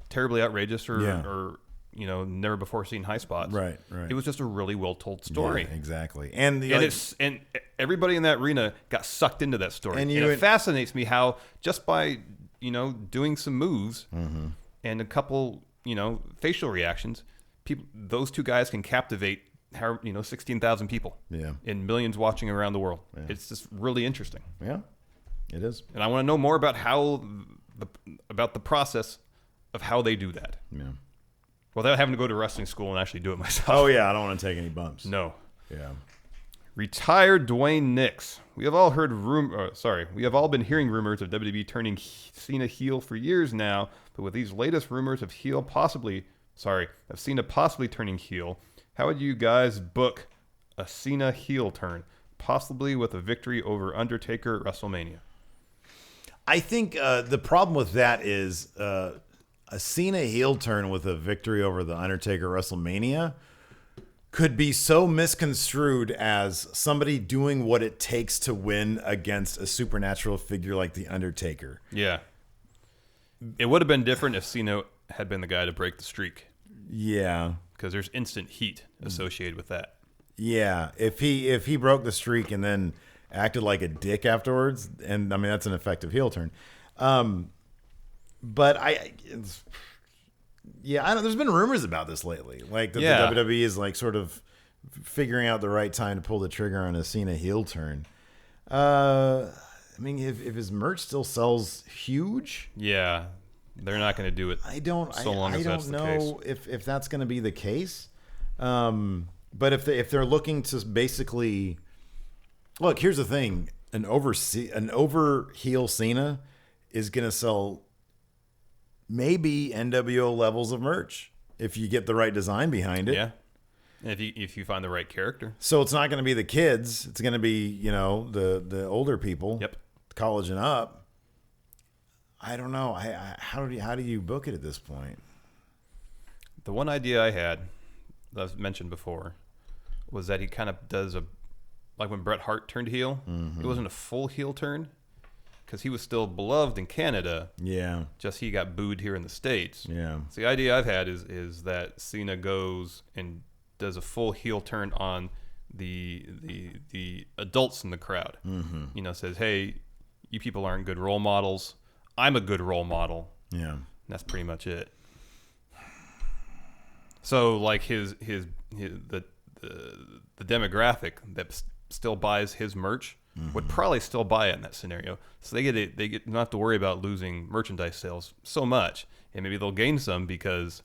terribly outrageous or never before seen high spots. Right. It was just a really well told story. Yeah, exactly. And everybody in that arena got sucked into that story. And it fascinates me how just by doing some moves and a couple, facial reactions, those two guys can captivate 16,000 people and millions watching around the world. Yeah. It's just really interesting. Yeah, it is. And I want to know more about about the process of how they do that. Yeah. Without having to go to wrestling school and actually do it myself. Oh, yeah. I don't want to take any bumps. No. Yeah. Retired Dwayne Nix. We have all been hearing rumors of WWE turning Cena heel for years now, but with these latest rumors of Cena possibly turning heel, how would you guys book a Cena heel turn, possibly with a victory over Undertaker at WrestleMania? I think the problem with that is a Cena heel turn with a victory over the Undertaker at WrestleMania could be so misconstrued as somebody doing what it takes to win against a supernatural figure like the Undertaker. Yeah. It would have been different if Cena had been the guy to break the streak. Yeah. Because there's instant heat associated with that. Yeah. If he broke the streak and then acted like a dick afterwards, and I mean that's an effective heel turn. But there's been rumors about this lately, like that the WWE is like sort of figuring out the right time to pull the trigger on a Cena heel turn. I mean, if his merch still sells huge, they're not going to do it. I don't know if that's going to be the case. But if they're looking to basically look, here's the thing: an over heel Cena is going to sell maybe NWO levels of merch if you get the right design behind it. Yeah. And if you find the right character. So it's not going to be the kids. It's going to be, the older people. Yep. College and up. I don't know. How do you book it at this point? The one idea I had that I've mentioned before was that he kind of does like when Bret Hart turned heel, it wasn't a full heel turn. Because he was still beloved in Canada. Yeah. Just he got booed here in the States. Yeah. So the idea I've had is that Cena goes and does a full heel turn on the adults in the crowd. Says, hey, you people aren't good role models. I'm a good role model. Yeah. And that's pretty much it. So like the demographic that still buys his merch would probably still buy it in that scenario. So they get not have to worry about losing merchandise sales so much, and maybe they'll gain some because,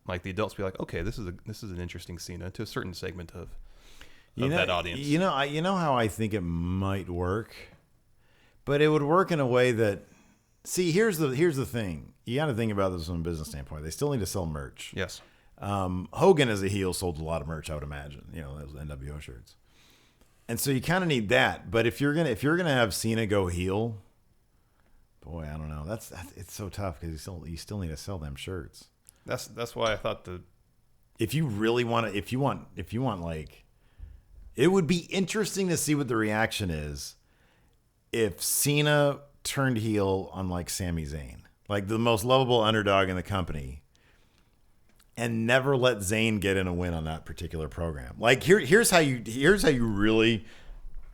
like, the adults be like, okay, this is an interesting Cena to a certain segment of that audience. You know how I think it might work, but it would work in a way that. See, here's the thing. You got to think about this from a business standpoint. They still need to sell merch. Yes. Hogan as a heel sold a lot of merch, I would imagine. Those NWO shirts. And so you kind of need that, but if you're gonna have Cena go heel, boy, I don't know. That's it's so tough because you still need to sell them shirts. That's why I thought if you really want to, if you want like, it would be interesting to see what the reaction is if Cena turned heel on like Sami Zayn, like the most lovable underdog in the company, and never let Zayn get in a win on that particular program. Like here's how you really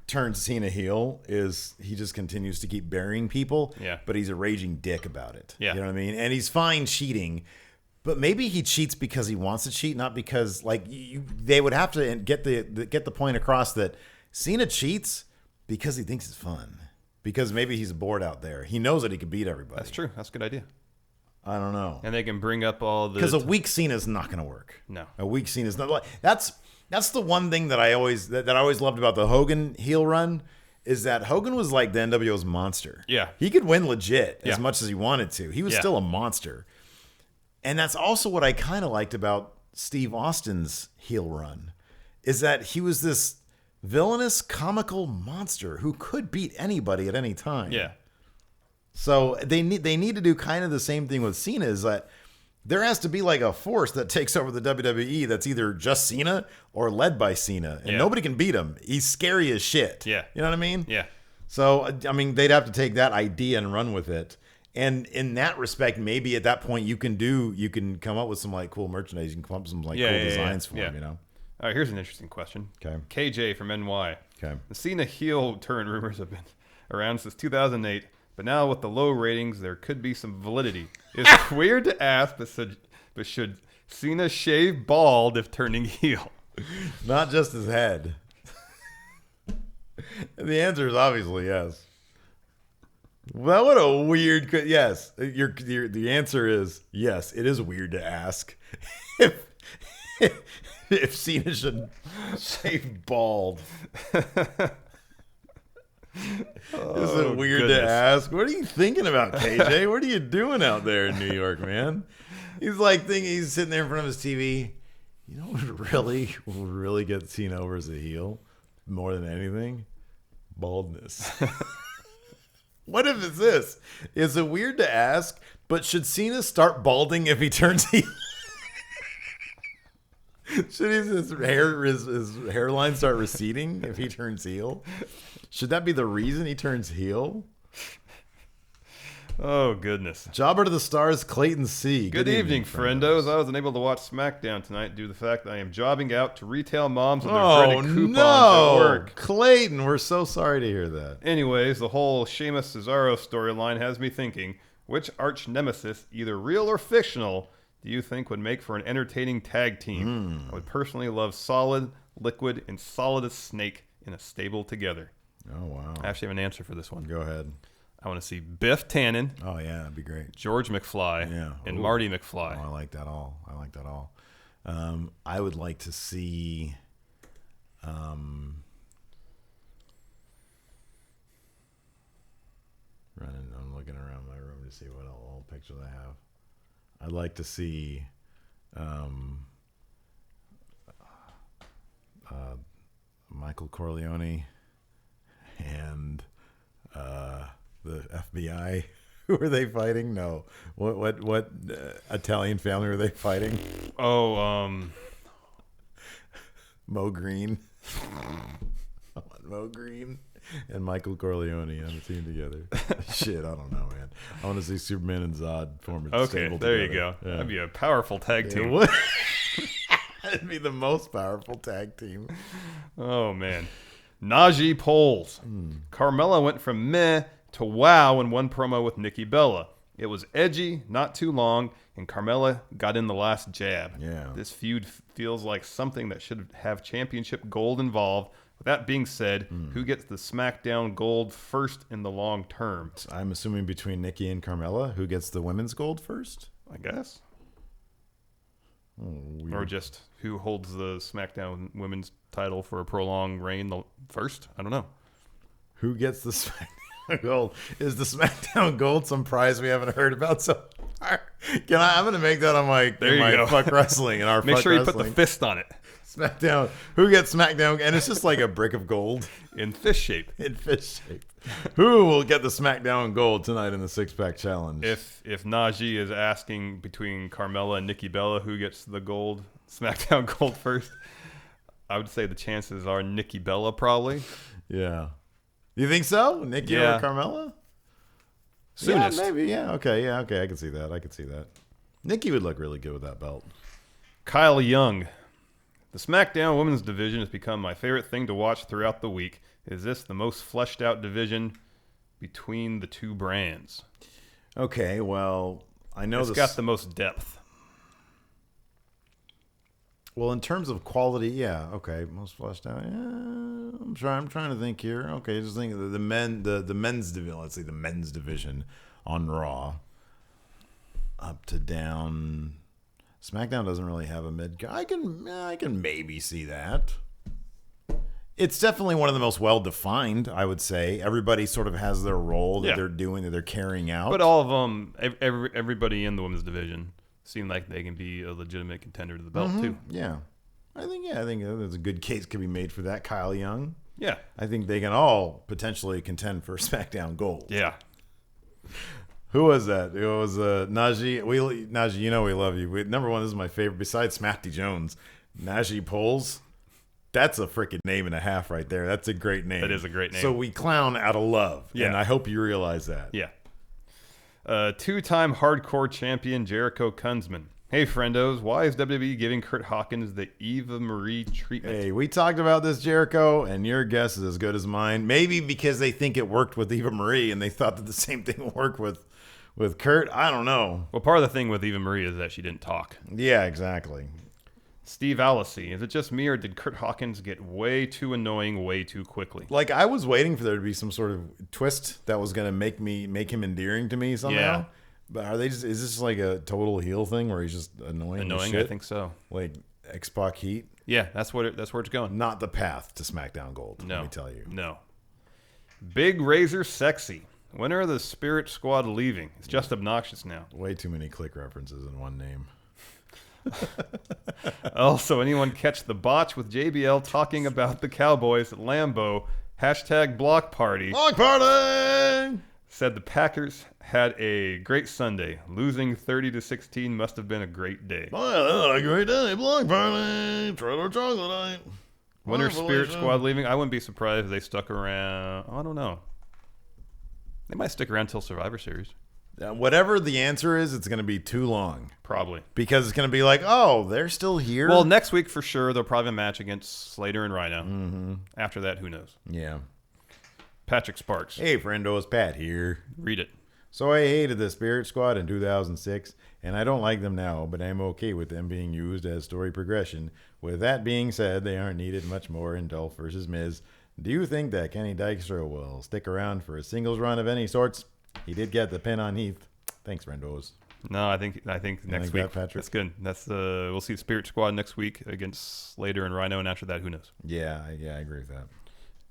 turn Cena heel is he just continues to keep burying people, but he's a raging dick about it. Yeah. You know what I mean? And he's fine cheating, but maybe he cheats because he wants to cheat, not because like they would have to get the point across that Cena cheats because he thinks it's fun. Because maybe he's bored out there. He knows that he could beat everybody. That's true. That's a good idea. I don't know. And they can bring up all the... Because a weak Cena is not going to work. No. A weak Cena is not... Like, that's the one thing that I always loved about the Hogan heel run is that Hogan was like the NWO's monster. Yeah. He could win legit as much as he wanted to. He was still a monster. And that's also what I kind of liked about Steve Austin's heel run is that he was this villainous, comical monster who could beat anybody at any time. Yeah. So they need to do kind of the same thing with Cena is that there has to be like a force that takes over the WWE that's either just Cena or led by Cena. And nobody can beat him. He's scary as shit. Yeah. You know what I mean? Yeah. So, I mean, they'd have to take that idea and run with it. And in that respect, maybe at that point you can come up with some like cool merchandise. You can come up with some like cool designs for them, you know? All right, here's an interesting question. Okay. KJ from NY. Okay. The Cena heel turn rumors have been around since 2008, But now with the low ratings, there could be some validity. It's weird to ask, but should Cena shave bald if turning heel? Not just his head. The answer is obviously yes. Well, what a weird... Yes. The answer is yes. It is weird to ask if Cena should shave bald. Is it weird to ask? What are you thinking about, KJ? What are you doing out there in New York, man? He's like he's sitting there in front of his TV. You know what will really get Cena over as a heel more than anything? Baldness. What if it's this? Is it weird to ask, but should Cena start balding if he turns heel? Should his hairline start receding if he turns heel? Should that be the reason he turns heel? Oh, goodness. Jobber to the Stars, Clayton C. Good evening, friendos. I was unable to watch Smackdown tonight due to the fact that I am jobbing out to retail moms with their dreaded coupons at work. Clayton, we're so sorry to hear that. Anyways, the whole Sheamus Cesaro storyline has me thinking, which arch nemesis, either real or fictional, do you think would make for an entertaining tag team? I would personally love Solid, Liquid, and Solid as Snake in a stable together. Oh, wow. I actually have an answer for this one. Go ahead. I want to see Biff Tannen. Oh, yeah, that'd be great. George McFly. And Marty McFly. Oh, I like that all. I would like to see... I'm looking around my room to see what all pictures I have. I'd like to see Michael Corleone and the FBI. Who are they fighting? No. What Italian family are they fighting? Oh, Mo Green. I want Mo Green and Michael Corleone on the team together. Shit, I don't know, man. I want to see Superman and Zod form a stable together. There you go. Yeah. That'd be a powerful tag team. That'd be the most powerful tag team. Oh, man. Najee Poles. Carmella went from meh to wow in one promo with Nikki Bella. It was edgy, not too long, and Carmella got in the last jab. Yeah. This feud feels like something that should have championship gold involved. With that being said, who gets the SmackDown gold first in the long term? I'm assuming between Nikki and Carmella, who gets the women's gold first? I guess. Oh, or just who holds the SmackDown women's title for a prolonged reign first? I don't know. Who gets the SmackDown gold? Is the SmackDown gold some prize we haven't heard about so far? I'm going to make that on my Fuck Wrestling and our Make Fuck sure you Wrestling. put the fist on it. SmackDown. Who gets SmackDown? And it's just like a brick of gold. In fish shape. In fish shape. Who will get the SmackDown gold tonight in the six-pack challenge? If Najee is asking between Carmella and Nikki Bella who gets the gold, SmackDown gold first, I would say the chances are Nikki Bella probably. Yeah. You think so? Nikki or Carmella? Soonest. Yeah, maybe. Yeah, okay. I can see that. Nikki would look really good with that belt. Kyle Young. The SmackDown Women's Division has become my favorite thing to watch throughout the week. Is this the most fleshed out division between the two brands? Okay, well, I know it's got the most depth. Well, in terms of quality, yeah, okay, most fleshed out. Yeah, I'm trying to think here. Okay, just think of the men's division. Let's say the men's division on Raw, up to down. SmackDown doesn't really have a mid. I can maybe see that. It's definitely one of the most well-defined, I would say. Everybody sort of has their role that they're doing, that they're carrying out. But all of them, everybody in the women's division seem like they can be a legitimate contender to the belt, too. Yeah. I think there's a good case could be made for that. Kyle Young. Yeah. I think they can all potentially contend for SmackDown gold. Yeah. Who was that? It was Najee. Najee, you know we love you. Number one, this is my favorite. Besides Smackdy Jones, Najee Poles. That's a freaking name and a half right there. That's a great name. That is a great name. So we clown out of love. Yeah. And I hope you realize that. Yeah. Two-time hardcore champion Jericho Kunzman. Hey, friendos, why is WWE giving Kurt Hawkins the Eva Marie treatment? Hey, we talked about this, Jericho, and your guess is as good as mine. Maybe because they think it worked with Eva Marie and they thought that the same thing would work with Kurt. I don't know. Well, part of the thing with Eva Marie is that she didn't talk. Yeah, exactly. Steve Allisey, is it just me or did Kurt Hawkins get way too annoying way too quickly? Like, I was waiting for there to be some sort of twist that was going to make him endearing to me somehow. Yeah. But is this like a total heel thing where he's just annoying? Annoying, I think so. Like X-Pac heat? Yeah, that's where it's going. Not the path to SmackDown Gold, No. let me tell you. No. Big Razor Sexy. When are the Spirit Squad leaving? It's just obnoxious now. Way too many click references in one name. Also, anyone catch the botch with JBL talking about the Cowboys at Lambeau? # block party. Block party! Said the Packers had a great Sunday. Losing 30-16 must have been a great day. Oh, a great day. Block party. Trailer chocolate night. When are Spirit Squad leaving? I wouldn't be surprised if they stuck around. I don't know. They might stick around till Survivor Series. Whatever the answer is, it's going to be too long. Probably. Because it's going to be like, oh, they're still here? Well, next week for sure, they'll probably have a match against Slater and Rhino. Mm-hmm. After that, who knows? Yeah. Patrick Sparks. Hey, friendos, Pat here. Read it. So I hated the Spirit Squad in 2006, and I don't like them now, but I'm okay with them being used as story progression. With that being said, they aren't needed much more in Dolph versus Miz. Do you think that Kenny Dykstra will stick around for a singles run of any sorts? He did get the pin on Heath. Thanks, friendos. No, I think next week. Patrick? That's good. That's we'll see Spirit Squad next week against Slater and Rhino, and after that, who knows? Yeah, I agree with that.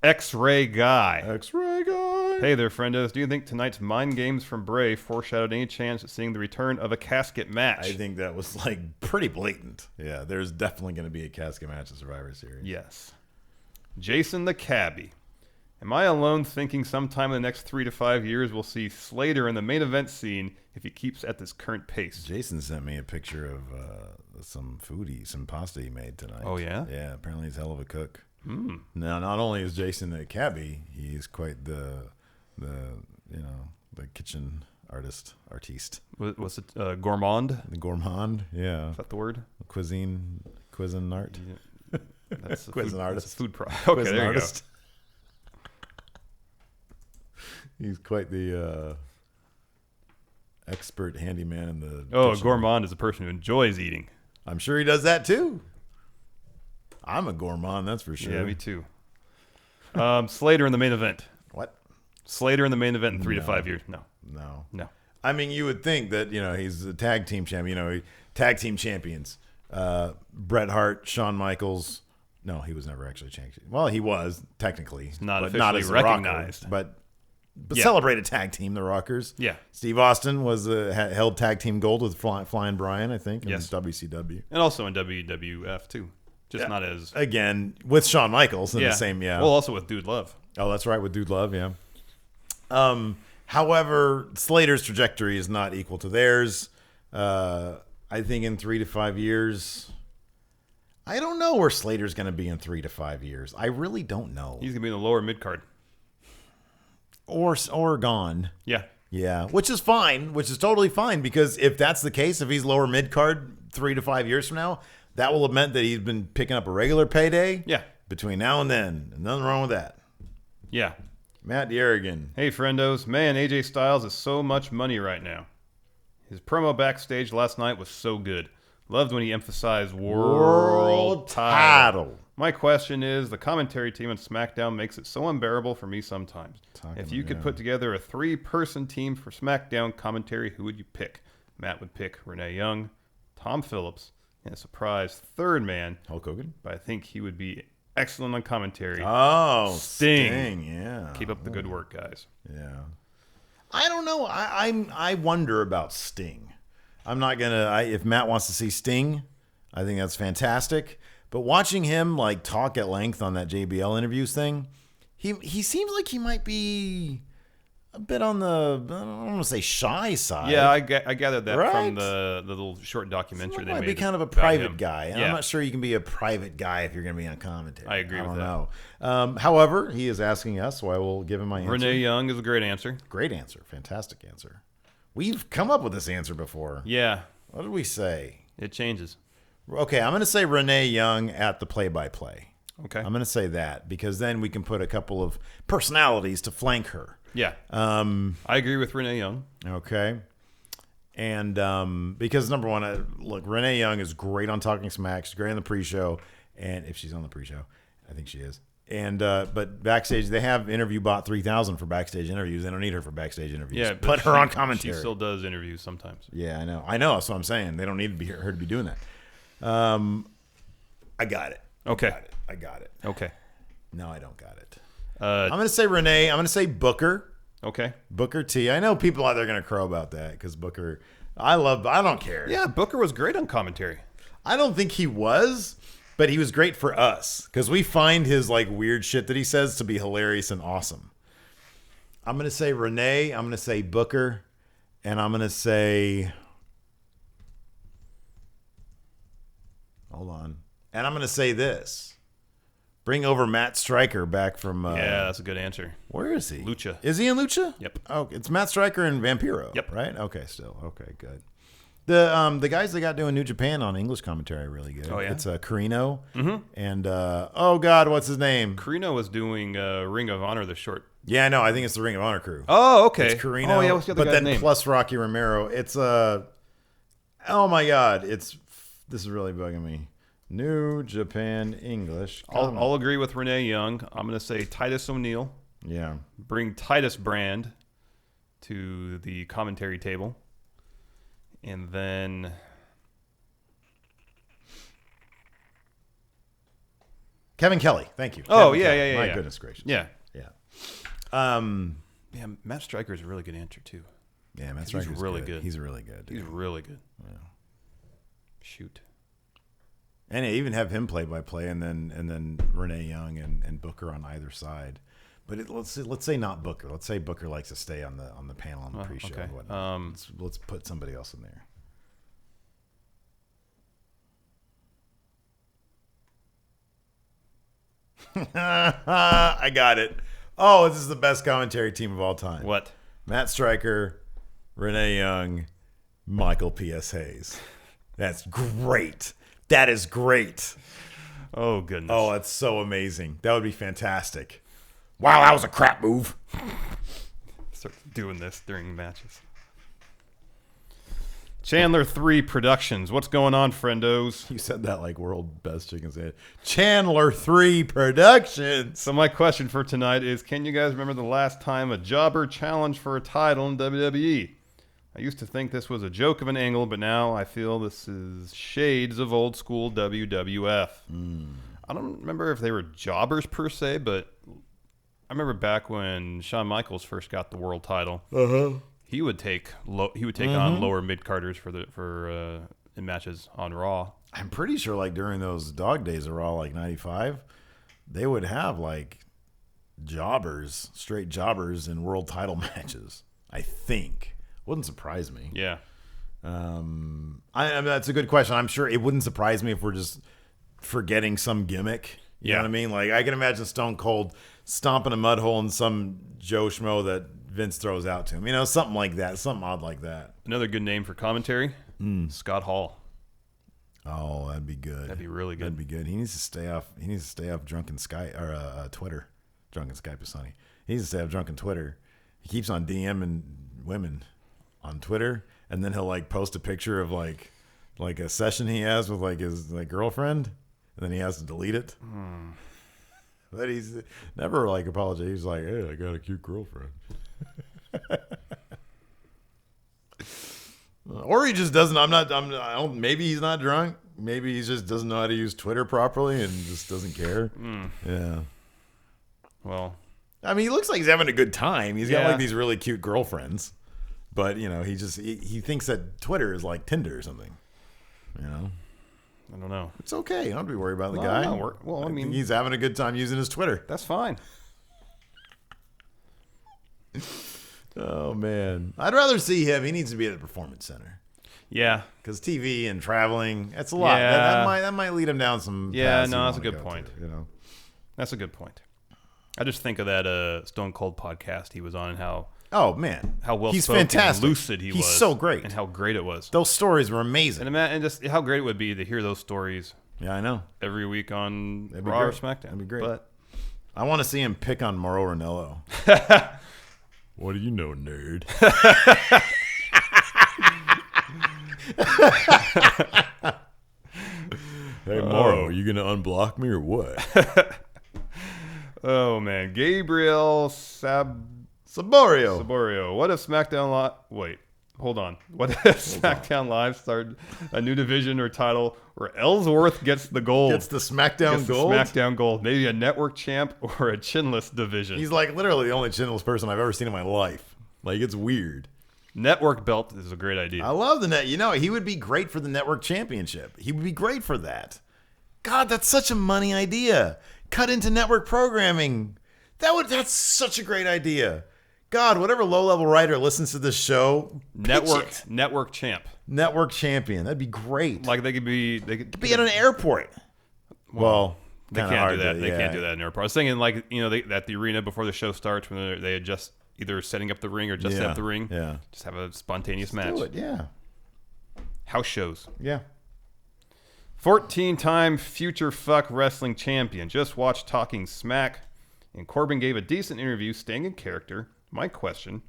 X-Ray Guy. X-Ray Guy. Hey there, friendos. Do you think tonight's mind games from Bray foreshadowed any chance at seeing the return of a casket match? I think that was like pretty blatant. Yeah, there's definitely going to be a casket match at Survivor Series. Yes. Jason the Cabbie. Am I alone thinking sometime in the next 3 to 5 years we'll see Slater in the main event scene if he keeps at this current pace? Jason sent me a picture of some pasta he made tonight. Oh, yeah? Yeah, apparently he's a hell of a cook. Hmm. Now, not only is Jason the cabbie, he's quite the kitchen artiste. Was it gourmand? The gourmand, yeah. Is that the word? Cuisine art. Yeah. That's a Cuisine food, artist. That's a food product. Okay, Cuisine there artist. He's quite the expert handyman in the Oh, kitchen. a gourmand is a person who enjoys eating. I'm sure he does that too. I'm a gourmand, that's for sure. Yeah, me too. Slater in the main event. What? Slater in the main event in 3 to 5 years. No. I mean, you would think that, he's a tag team champion, tag team champions. Bret Hart, Shawn Michaels. No, he was never actually champion. Well, he was, technically. Not but officially not as a recognized. Rocker, but Yeah. celebrated tag team, the Rockers. Yeah. Steve Austin was held tag team gold with Flying Brian, I think, in Yes. WCW. And also in WWF too. Just not as Again, with Shawn Michaels in the same, Well, also with Dude Love. Oh, that's right, with Dude Love, yeah. However, Slater's trajectory is not equal to theirs. I think in 3 to 5 years, I don't know where Slater's going to be in 3 to 5 years. I really don't know. He's gonna be in the lower mid card. Or gone. Yeah. Yeah, which is fine, which is totally fine, because if that's the case, if he's lower mid card 3 to 5 years from now, that will have meant that he's been picking up a regular payday. Yeah. Between now and then, and nothing wrong with that. Yeah. Matt Yerrigan. Hey, friendos. Man, AJ Styles is so much money right now. His promo backstage last night was so good. Loved when he emphasized world title. My question is, the commentary team on Smackdown makes it so unbearable for me sometimes. If you could put together a 3-person team for Smackdown commentary, who would you pick? Matt would pick Renee Young, Tom Phillips, and a surprise third man. Hulk Hogan? But I think he would be excellent on commentary. Oh, Sting. Yeah. Keep up the good work, guys. Yeah. I don't know. I wonder about Sting. I'm not gonna. If Matt wants to see Sting, I think that's fantastic. But watching him talk at length on that JBL interviews thing, he seems like he might be a bit on the, I don't want to say shy side. Yeah, I gathered that Right? from the little short documentary He they might made. be kind of a about private him. guy. And Yeah. I'm not sure you can be a private guy if you're going to be on commentary. I agree with don't that. know. However, he is asking us, so I will give him my answer. Renee Young is a great answer. Great answer. Fantastic answer. We've come up with this answer before. Yeah. What did we say? It changes. Okay, I'm going to say Renee Young at the play-by-play. Okay. I'm going to say that because then we can put a couple of personalities to flank her. Yeah. I agree with Renee Young. Okay. And because number one, look, Renee Young is great on Talking Smack. She's great on the pre-show, and if she's on the pre-show, I think she is. And but backstage, they have Interview Bot 3000 for backstage interviews. They don't need her for backstage interviews. Yeah, put her on commentary. She still does interviews sometimes. Yeah, I know. That's what I'm saying. They don't need to be her to be doing that. I got it. Okay. I got it. Okay. No, I don't got it. I'm going to say Renee. I'm going to say Booker. Okay. Booker T. I know people out there are going to crow about that because Booker, I don't care. Yeah, Booker was great on commentary. I don't think he was, but he was great for us because we find his like weird shit that he says to be hilarious and awesome. I'm going to say Renee. I'm going to say Booker. And I'm going to say, hold on. And I'm going to say this. Bring over Matt Stryker back from... yeah, that's a good answer. Where is he? Lucha. Is he in Lucha? Yep. Oh, it's Matt Stryker and Vampiro. Yep. Right? Okay, still. Okay, good. The guys they got doing New Japan on English commentary are really good. Oh, yeah? It's Carino. Mm-hmm. And, oh, God, what's his name? Carino was doing Ring of Honor the short. Yeah, I know. I think it's the Ring of Honor crew. Oh, okay. It's Carino. Oh, yeah, what's the other but guy's then name? plus Rocky Romero. It's, oh, my God. This is really bugging me. New Japan English. I'll agree with Renee Young. I'm going to say Titus O'Neil. Yeah. Bring Titus Brand to the commentary table. And then... Kevin Kelly. Thank you. Oh, Kevin yeah, Kelly. yeah, yeah. My yeah. goodness gracious. Yeah. Yeah. Yeah, Matt Stryker is a really good answer, too. Yeah, Matt He's Stryker's really good. He's really good. He's Dude. really good. Yeah. Shoot. And they even have him play-by-play, and then Renee Young and Booker on either side. But let's say not Booker. Let's say Booker likes to stay on the panel on the pre-show okay. and whatnot. Let's put somebody else in there. I got it. Oh, this is the best commentary team of all time. What? Matt Stryker, Renee Young, Michael P.S. Hayes. That's great. That is great. Oh, goodness. Oh, that's so amazing. That would be fantastic. Wow, that was a crap move. Start doing this during matches. Chandler 3 Productions. What's going on, friendos? You said that like world best chicken sandwich. Chandler 3 Productions. So my question for tonight is, can you guys remember the last time a jobber challenged for a title in WWE? I used to think this was a joke of an angle, but now I feel this is shades of old school WWF. I don't remember if they were jobbers per se, but I remember back when Shawn Michaels first got the world title. He would take on lower mid carders for in matches on Raw. I'm pretty sure like during those dog days of Raw, like 95, they would have like straight jobbers in world title matches. I think. Wouldn't surprise me. Yeah. I mean, that's a good question. I'm sure it wouldn't surprise me if we're just forgetting some gimmick. You know what I mean? Like I can imagine Stone Cold stomping a mud hole in some Joe Schmo that Vince throws out to him. You know, something like that. Something odd like that. Another good name for commentary, Scott Hall. Oh, that'd be good. That'd be really good. That'd be good. He needs to stay off Drunken Skype or Twitter. Drunken Skype is funny. He needs to stay off Drunken Twitter. He keeps on DMing women on Twitter, and then he'll like post a picture of like a session he has with like his like girlfriend, and then he has to delete it. But he's never like apologized. He's like, "Hey, I got a cute girlfriend," or he just doesn't. I don't. Maybe he's not drunk. Maybe he just doesn't know how to use Twitter properly and just doesn't care. Yeah. Well, I mean, he looks like he's having a good time. He's got like these really cute girlfriends. But, you know, he thinks that Twitter is like Tinder or something. You know? I don't know. It's okay. You don't have to be worried about the No, guy. no, well, I mean, think he's having a good time using his Twitter. That's fine. Oh, man. I'd rather see him. He needs to be at the Performance Center. Yeah. Because TV and traveling, that's a lot. Yeah. That might lead him down some Yeah, paths no, you that's a wanna good go point. to, you know? That's a good point. I just think of that Stone Cold podcast he was on and how Oh man, how well he's spoken fantastic. and lucid he was. He's so great, and how great it was. Those stories were amazing. And just how great it would be to hear those stories. Yeah, I know. Every week on That'd be Raw or great. SmackDown. That'd be great. But I want to see him pick on Mauro Ranallo. What do you know, nerd? Hey, Mauro, are you going to unblock me or what? oh man, Gabriel Saborio. What if SmackDown Live? Wait, hold on. What if SmackDown Live started a new division or title where Ellsworth gets the gold? Gets the SmackDown gold? SmackDown gold. Maybe a network champ or a chinless division. He's like literally the only chinless person I've ever seen in my life. Like, it's weird. Network belt is a great idea. I love the net. You know, he would be great for the network championship. He would be great for that. God, that's such a money idea. Cut into network programming. That's such a great idea. God, whatever low-level writer listens to this show, Network champ. Network champion. That'd be great. Like they could be Be at an airport. Well, they kinda can't hard do that. to- They yeah. can't do that in an airport. I was thinking like at the arena before the show starts when they had just either setting up the ring or just set up the ring. Yeah. Just have a spontaneous match. Do it, yeah. House shows. Yeah. 14-time future fuck wrestling champion. Just watched Talking Smack, and Corbin gave a decent interview staying in character. My question,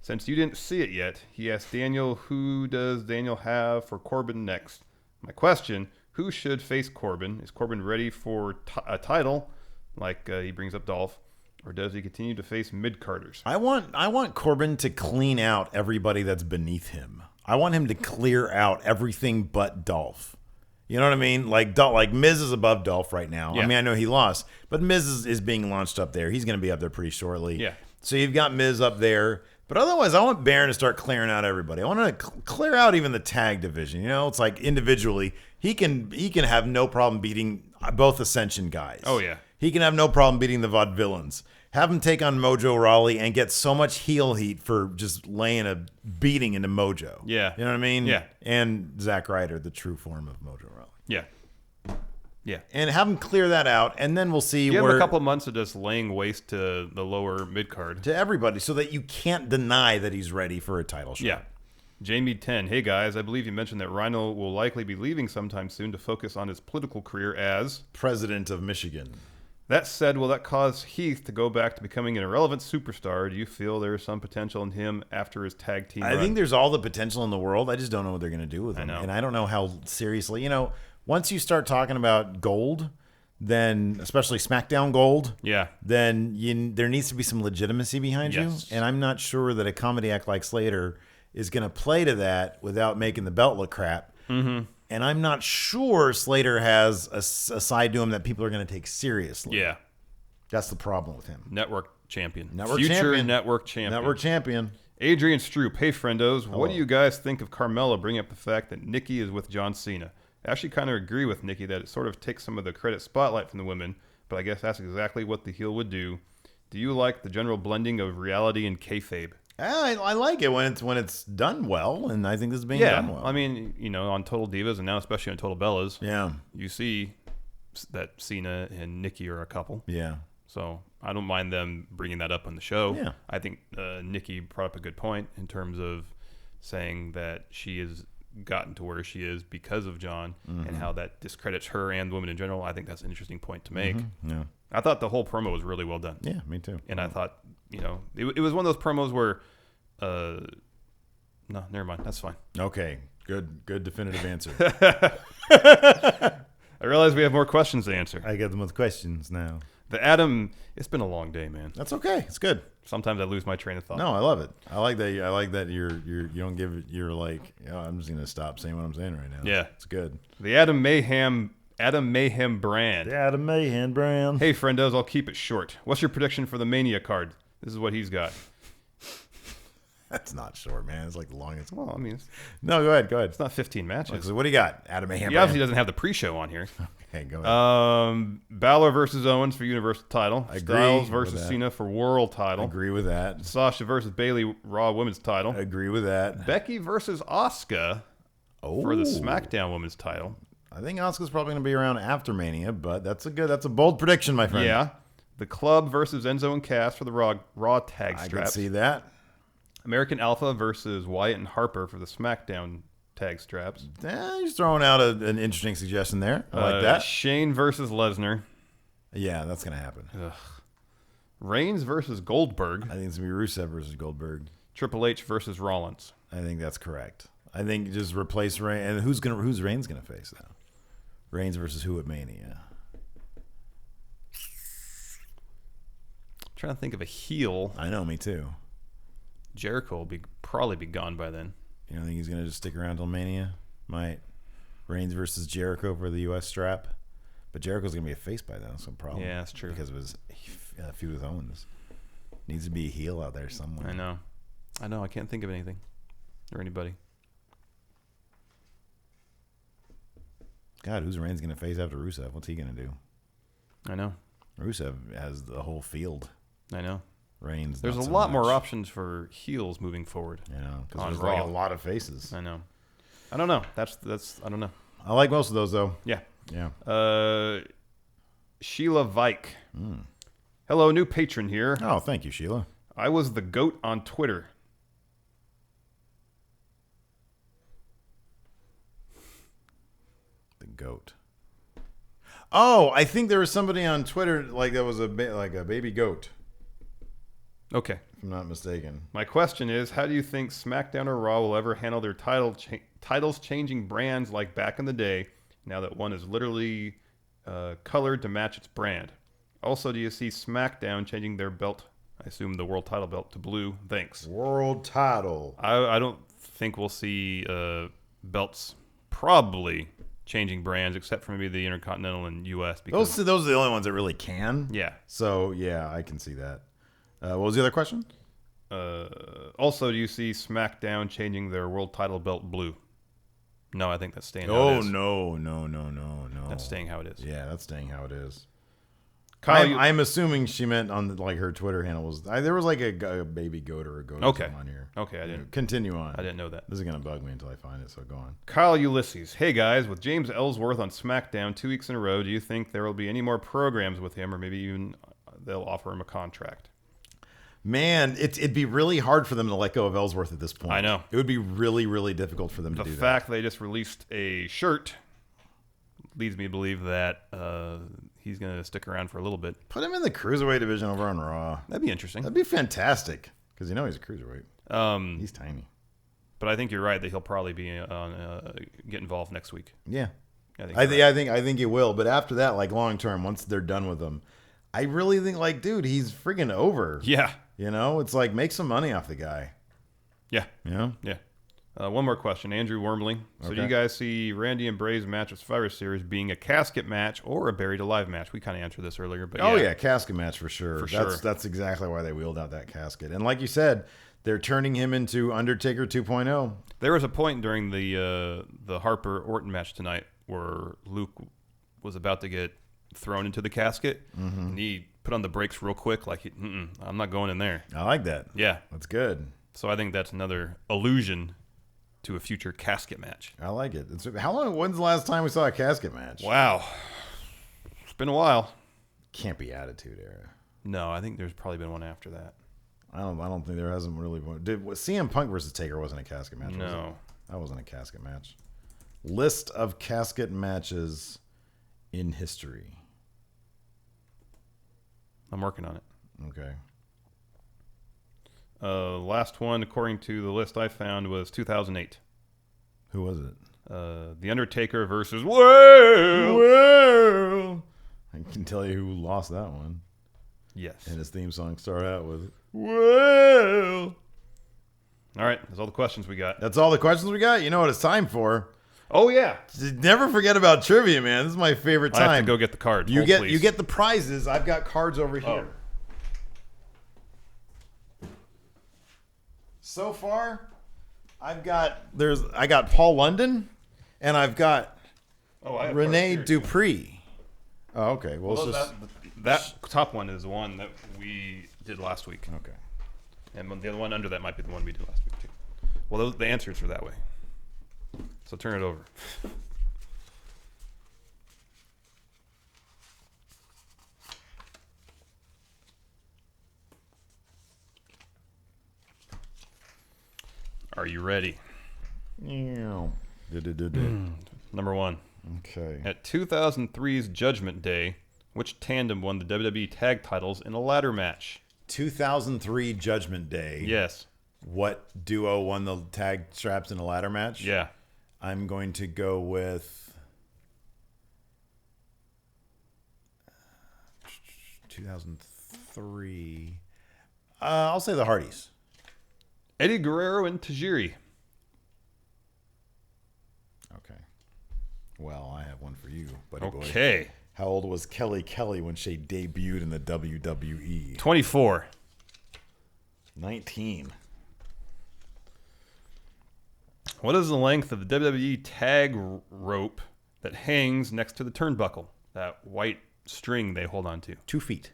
since you didn't see it yet, he asked Daniel, who does Daniel have for Corbin next? My question, who should face Corbin? Is Corbin ready for a title, like he brings up Dolph, or does he continue to face mid-carders? I want Corbin to clean out everybody that's beneath him. I want him to clear out everything but Dolph. You know what I mean? Like Miz is above Dolph right now. Yeah. I mean, I know he lost, but Miz is being launched up there. He's going to be up there pretty shortly. Yeah. So you've got Miz up there. But otherwise, I want Baron to start clearing out everybody. I want to clear out even the tag division. You know, it's like individually, he can have no problem beating both Ascension guys. Oh, yeah. He can have no problem beating the Vaudevillains. Have him take on Mojo Rawley and get so much heel heat for just laying a beating into Mojo. Yeah. You know what I mean? Yeah. And Zack Ryder, the true form of Mojo Rawley. Yeah. Yeah. And have him clear that out, and then we'll see Give him where a couple of months of just laying waste to the lower mid-card. to everybody so that you can't deny that he's ready for a title shot. Yeah. Jamie 10. Hey guys, I believe you mentioned that Rhino will likely be leaving sometime soon to focus on his political career as President of Michigan. That said, will that cause Heath to go back to becoming an irrelevant superstar? Do you feel there is some potential in him after his tag team I run? think there's all the potential in the world. I just don't know what they're going to do with him. know. And I don't know how seriously. You know, once you start talking about gold, then especially SmackDown gold, Yeah. then there needs to be some legitimacy behind Yes. you. And I'm not sure that a comedy act like Slater is going to play to that without making the belt look crap. Mm-hmm. And I'm not sure Slater has a side to him that people are going to take seriously. Yeah. That's the problem with him. Network champion. Network Future champion. network champion. Network champion. Adrian Stroop. Hey, friendos. What do you guys think of Carmella bringing up the fact that Nikki is with John Cena? I actually kind of agree with Nikki that it sort of takes some of the credit spotlight from the women, but I guess that's exactly what the heel would do. Do you like the general blending of reality and kayfabe? I like it when it's done well, and I think this is being done well. I mean, you know, on Total Divas and now especially on Total Bellas, Yeah. you see that Cena and Nikki are a couple. Yeah. So I don't mind them bringing that up on the show. Yeah. I think Nikki brought up a good point in terms of saying that she has gotten to where she is because of John and how that discredits her and women in general. I think that's an interesting point to make. Yeah. I thought the whole promo was really well done. Yeah, me too. And I thought, you know, it was one of those promos where, no, never mind. That's fine. Okay. Good definitive answer. I realize we have more questions to answer. I get them with questions now. The Adam, it's been a long day, man. That's okay. It's good. Sometimes I lose my train of thought. No, I love it. I like that you don't give it. You're like, oh, I'm just gonna stop saying what I'm saying right now. Yeah. It's good. The Adam Mayhem brand. Yeah, the Mayhem Brown. Hey, friendos, I'll keep it short. What's your prediction for the Mania card? This is what he's got. That's not short, man. It's like the longest. Well, I mean, No, go ahead. it's not 15 matches. So what do you got? Adam Mayhem He Brown. obviously doesn't have the pre-show on here. Okay, go ahead. Balor versus Owens for Universal title. Agree Styles with versus that. Cena for World title. Agree with that. Sasha versus Bayley Raw Women's title. Agree with that. Becky versus Asuka for the SmackDown Women's title. I think Asuka's probably going to be around after Mania, but that's a bold prediction, my friend. Yeah. The Club versus Enzo and Cass for the Raw tag I straps. can see that. American Alpha versus Wyatt and Harper for the Smackdown tag straps. He's throwing out an interesting suggestion there. I like that. Shane versus Lesnar. Yeah, that's going to happen. Ugh. Reigns versus Goldberg. I think it's going to be Rusev versus Goldberg. Triple H versus Rollins. I think that's correct. I think just replace Reigns. And who's Reigns going to face now? Reigns versus who at Mania? I'm trying to think of a heel. I know, me too. Jericho will probably be gone by then. You don't think he's going to just stick around till Mania? Might. Reigns versus Jericho for the U.S. strap. But Jericho's going to be a face by then. That's no problem. Yeah, that's true. Because of his feud with Owens. Needs to be a heel out there somewhere. I know. I can't think of anything or anybody. God, who's Reigns going to face after Rusev? What's he going to do? I know. Rusev has the whole field. I know. Reigns. There's not a so lot more much. options for heels moving forward. You know, because on there's Raw. like a lot of faces. I know. I don't know. That's I don't know. I like most of those though. Yeah. Yeah. Sheila Vike. Hello, new patron here. Oh, thank you, Sheila. I was the GOAT on Twitter. The GOAT. Oh, I think there was somebody on Twitter like that was like a baby goat. Okay. If I'm not mistaken. My question is, how do you think SmackDown or Raw will ever handle their titles changing brands like back in the day, now that one is literally colored to match its brand? Also, do you see SmackDown changing their belt, I assume the world title belt, to blue? Thanks. World title. I don't think we'll see belts probably changing brands, except for maybe the Intercontinental and U.S. Because Those are the only ones that really can. Yeah. So, yeah, I can see that. What was the other question? Also, do you see SmackDown changing their world title belt blue? No, I think that's staying how it Oh, is. no. That's staying how it is. Yeah, that's staying how it is. Kyle, I'm assuming she meant on her Twitter handle was there was like a baby goat or a goat or something on here. Okay, I didn't. Continue on. I didn't know that. This is gonna bug me until I find it. So go on. Kyle Ulysses. Hey guys, with James Ellsworth on SmackDown 2 weeks in a row, do you think there will be any more programs with him, or maybe even they'll offer him a contract? Man, it'd be really hard for them to let go of Ellsworth at this point. I know. It would be really, really difficult for them to do The that. fact they just released a shirt leads me to believe that he's going to stick around for a little bit. Put him in the cruiserweight division over on Raw. That'd be interesting. That'd be fantastic because he's a cruiserweight. He's tiny. But I think you're right that he'll probably be get involved next week. Yeah, I think he will. But after that, like long term, once they're done with him, I really think like, dude, he's freaking over. Yeah. You know, it's like make some money off the guy. Yeah. You know? Yeah. One more question. Andrew Wormley. So do you guys see Randy and Bray's match at Survivor Series being a casket match or a buried alive match? We kind of answered this earlier, but casket match for sure. That's exactly why they wheeled out that casket. And like you said, they're turning him into Undertaker 2.0. There was a point during the Harper Orton match tonight where Luke was about to get thrown into the casket, and he put on the brakes real quick, like, I'm not going in there. I like that. Yeah. That's good. So I think that's another allusion to a future casket match. I like it. When's the last time we saw a casket match? Wow. It's been a while. Can't be Attitude Era. No, I think there's probably been one after that. I don't think there hasn't really been. CM Punk versus Taker wasn't a casket match, was No. it? That wasn't a casket match. List of casket matches in history. I'm working on it. Okay. Last one, according to the list I found, was 2008. Who was it? The Undertaker versus Well. I can tell you who lost that one. Yes. And his theme song started out with Well. All right, that's all the questions we got. That's all the questions we got. You know what it's time for? Oh yeah. Never forget about trivia, man. This is my favorite time. I have to go get the cards. You get the prizes. I've got cards over here. So far, I got Paul London, and I've got Renee Dupree. Oh, okay. Well, that top one is the one that we did last week. Okay. And the other one under that might be the one we did last week too. Well, the answers are that way. So turn it over. Are you ready? Yeah. Number 1. Okay. At 2003's Judgment Day, which tandem won the WWE tag titles in a ladder match? 2003 Judgment Day. Yes. What duo won the tag straps in a ladder match? Yeah. I'm going to go with 2003. I'll say the Hardys. Eddie Guerrero and Tajiri. Okay. Well, I have one for you, buddy boy. Okay. How old was Kelly Kelly when she debuted in the WWE? 24. 19. What is the length of the WWE tag rope that hangs next to the turnbuckle? That white string they hold on to. 2 feet.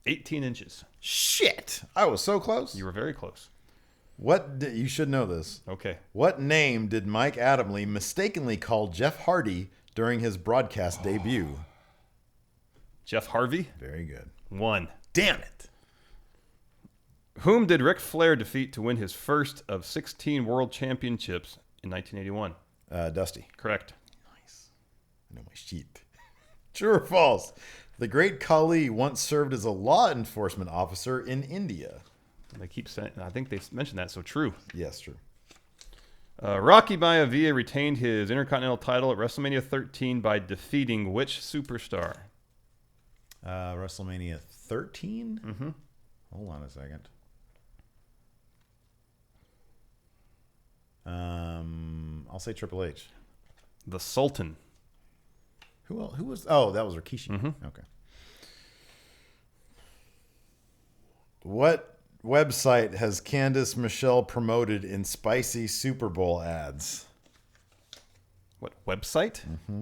18 inches. Shit! I was so close. You were very close. You should know this. Okay. What name did Mike Adamle mistakenly call Jeff Hardy during his broadcast debut? Jeff Harvey? Very good. 1. Damn it. Whom did Ric Flair defeat to win his first of 16 world championships in 1981? Dusty. Correct. Nice. I know my sheet. True or false? The great Khali once served as a law enforcement officer in India. They keep saying, I think they mentioned that, so true. Yes, true. Rocky Maivia retained his Intercontinental title at WrestleMania 13 by defeating which superstar? WrestleMania 13? Mm-hmm. Hold on a second. I'll say Triple H. The Sultan. Who else? Who was? Oh, that was Rikishi. Mm-hmm. Okay. What website has Candice Michelle promoted in spicy Super Bowl ads? What website? Mm-hmm.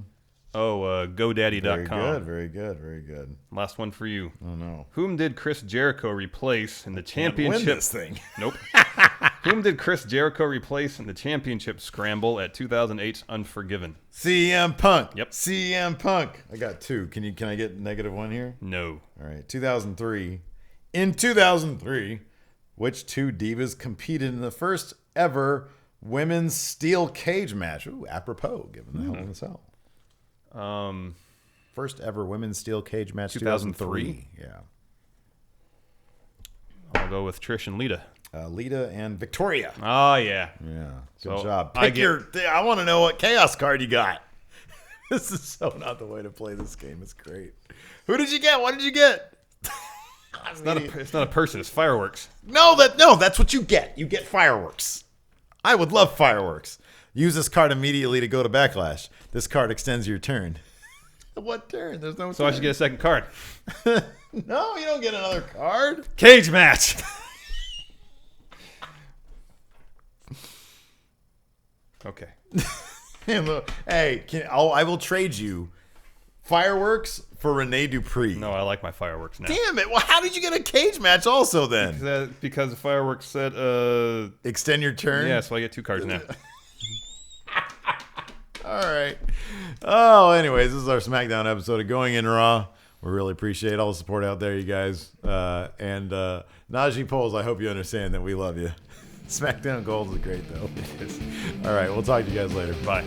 Oh, GoDaddy.com. Very good, very good, very good. Last one for you. Oh, no. Whom did Chris Jericho replace in the Can't championship? win this thing. Nope. Whom did Chris Jericho replace in the championship scramble at 2008's Unforgiven? CM Punk. Yep. CM Punk. I got 2. Can I get -1 here? No. All right. 2003. In 2003, which 2 divas competed in the first ever women's steel cage match? Ooh, apropos, given the Hell in a Cell. First ever women's steel cage match, 2003. Yeah. I'll go with Trish and Lita. Lita and Victoria. Oh, yeah. Yeah. Good So, job. I I want to know what chaos card you got. This is so not the way to play this game. It's great. Who did you get? What did you get? It's not a person. It's fireworks. No, that's what you get. You get fireworks. I would love fireworks. Use this card immediately to go to Backlash. This card extends your turn. What turn? There's no So turn. I should get a second card. No, you don't get another card. Cage match. Okay. Hey, I will trade you fireworks for Rene Dupree. No, I like my fireworks now. Damn it. Well, how did you get a cage match also then? Because the fireworks said, Extend your turn? yeah, so I get 2 cards now. All right. Oh, anyways, this is our SmackDown episode of Going In Raw. We really appreciate all the support out there, you guys. And Najee Poles, I hope you understand that we love you. SmackDown Gold is great, though. All right, we'll talk to you guys later. Bye.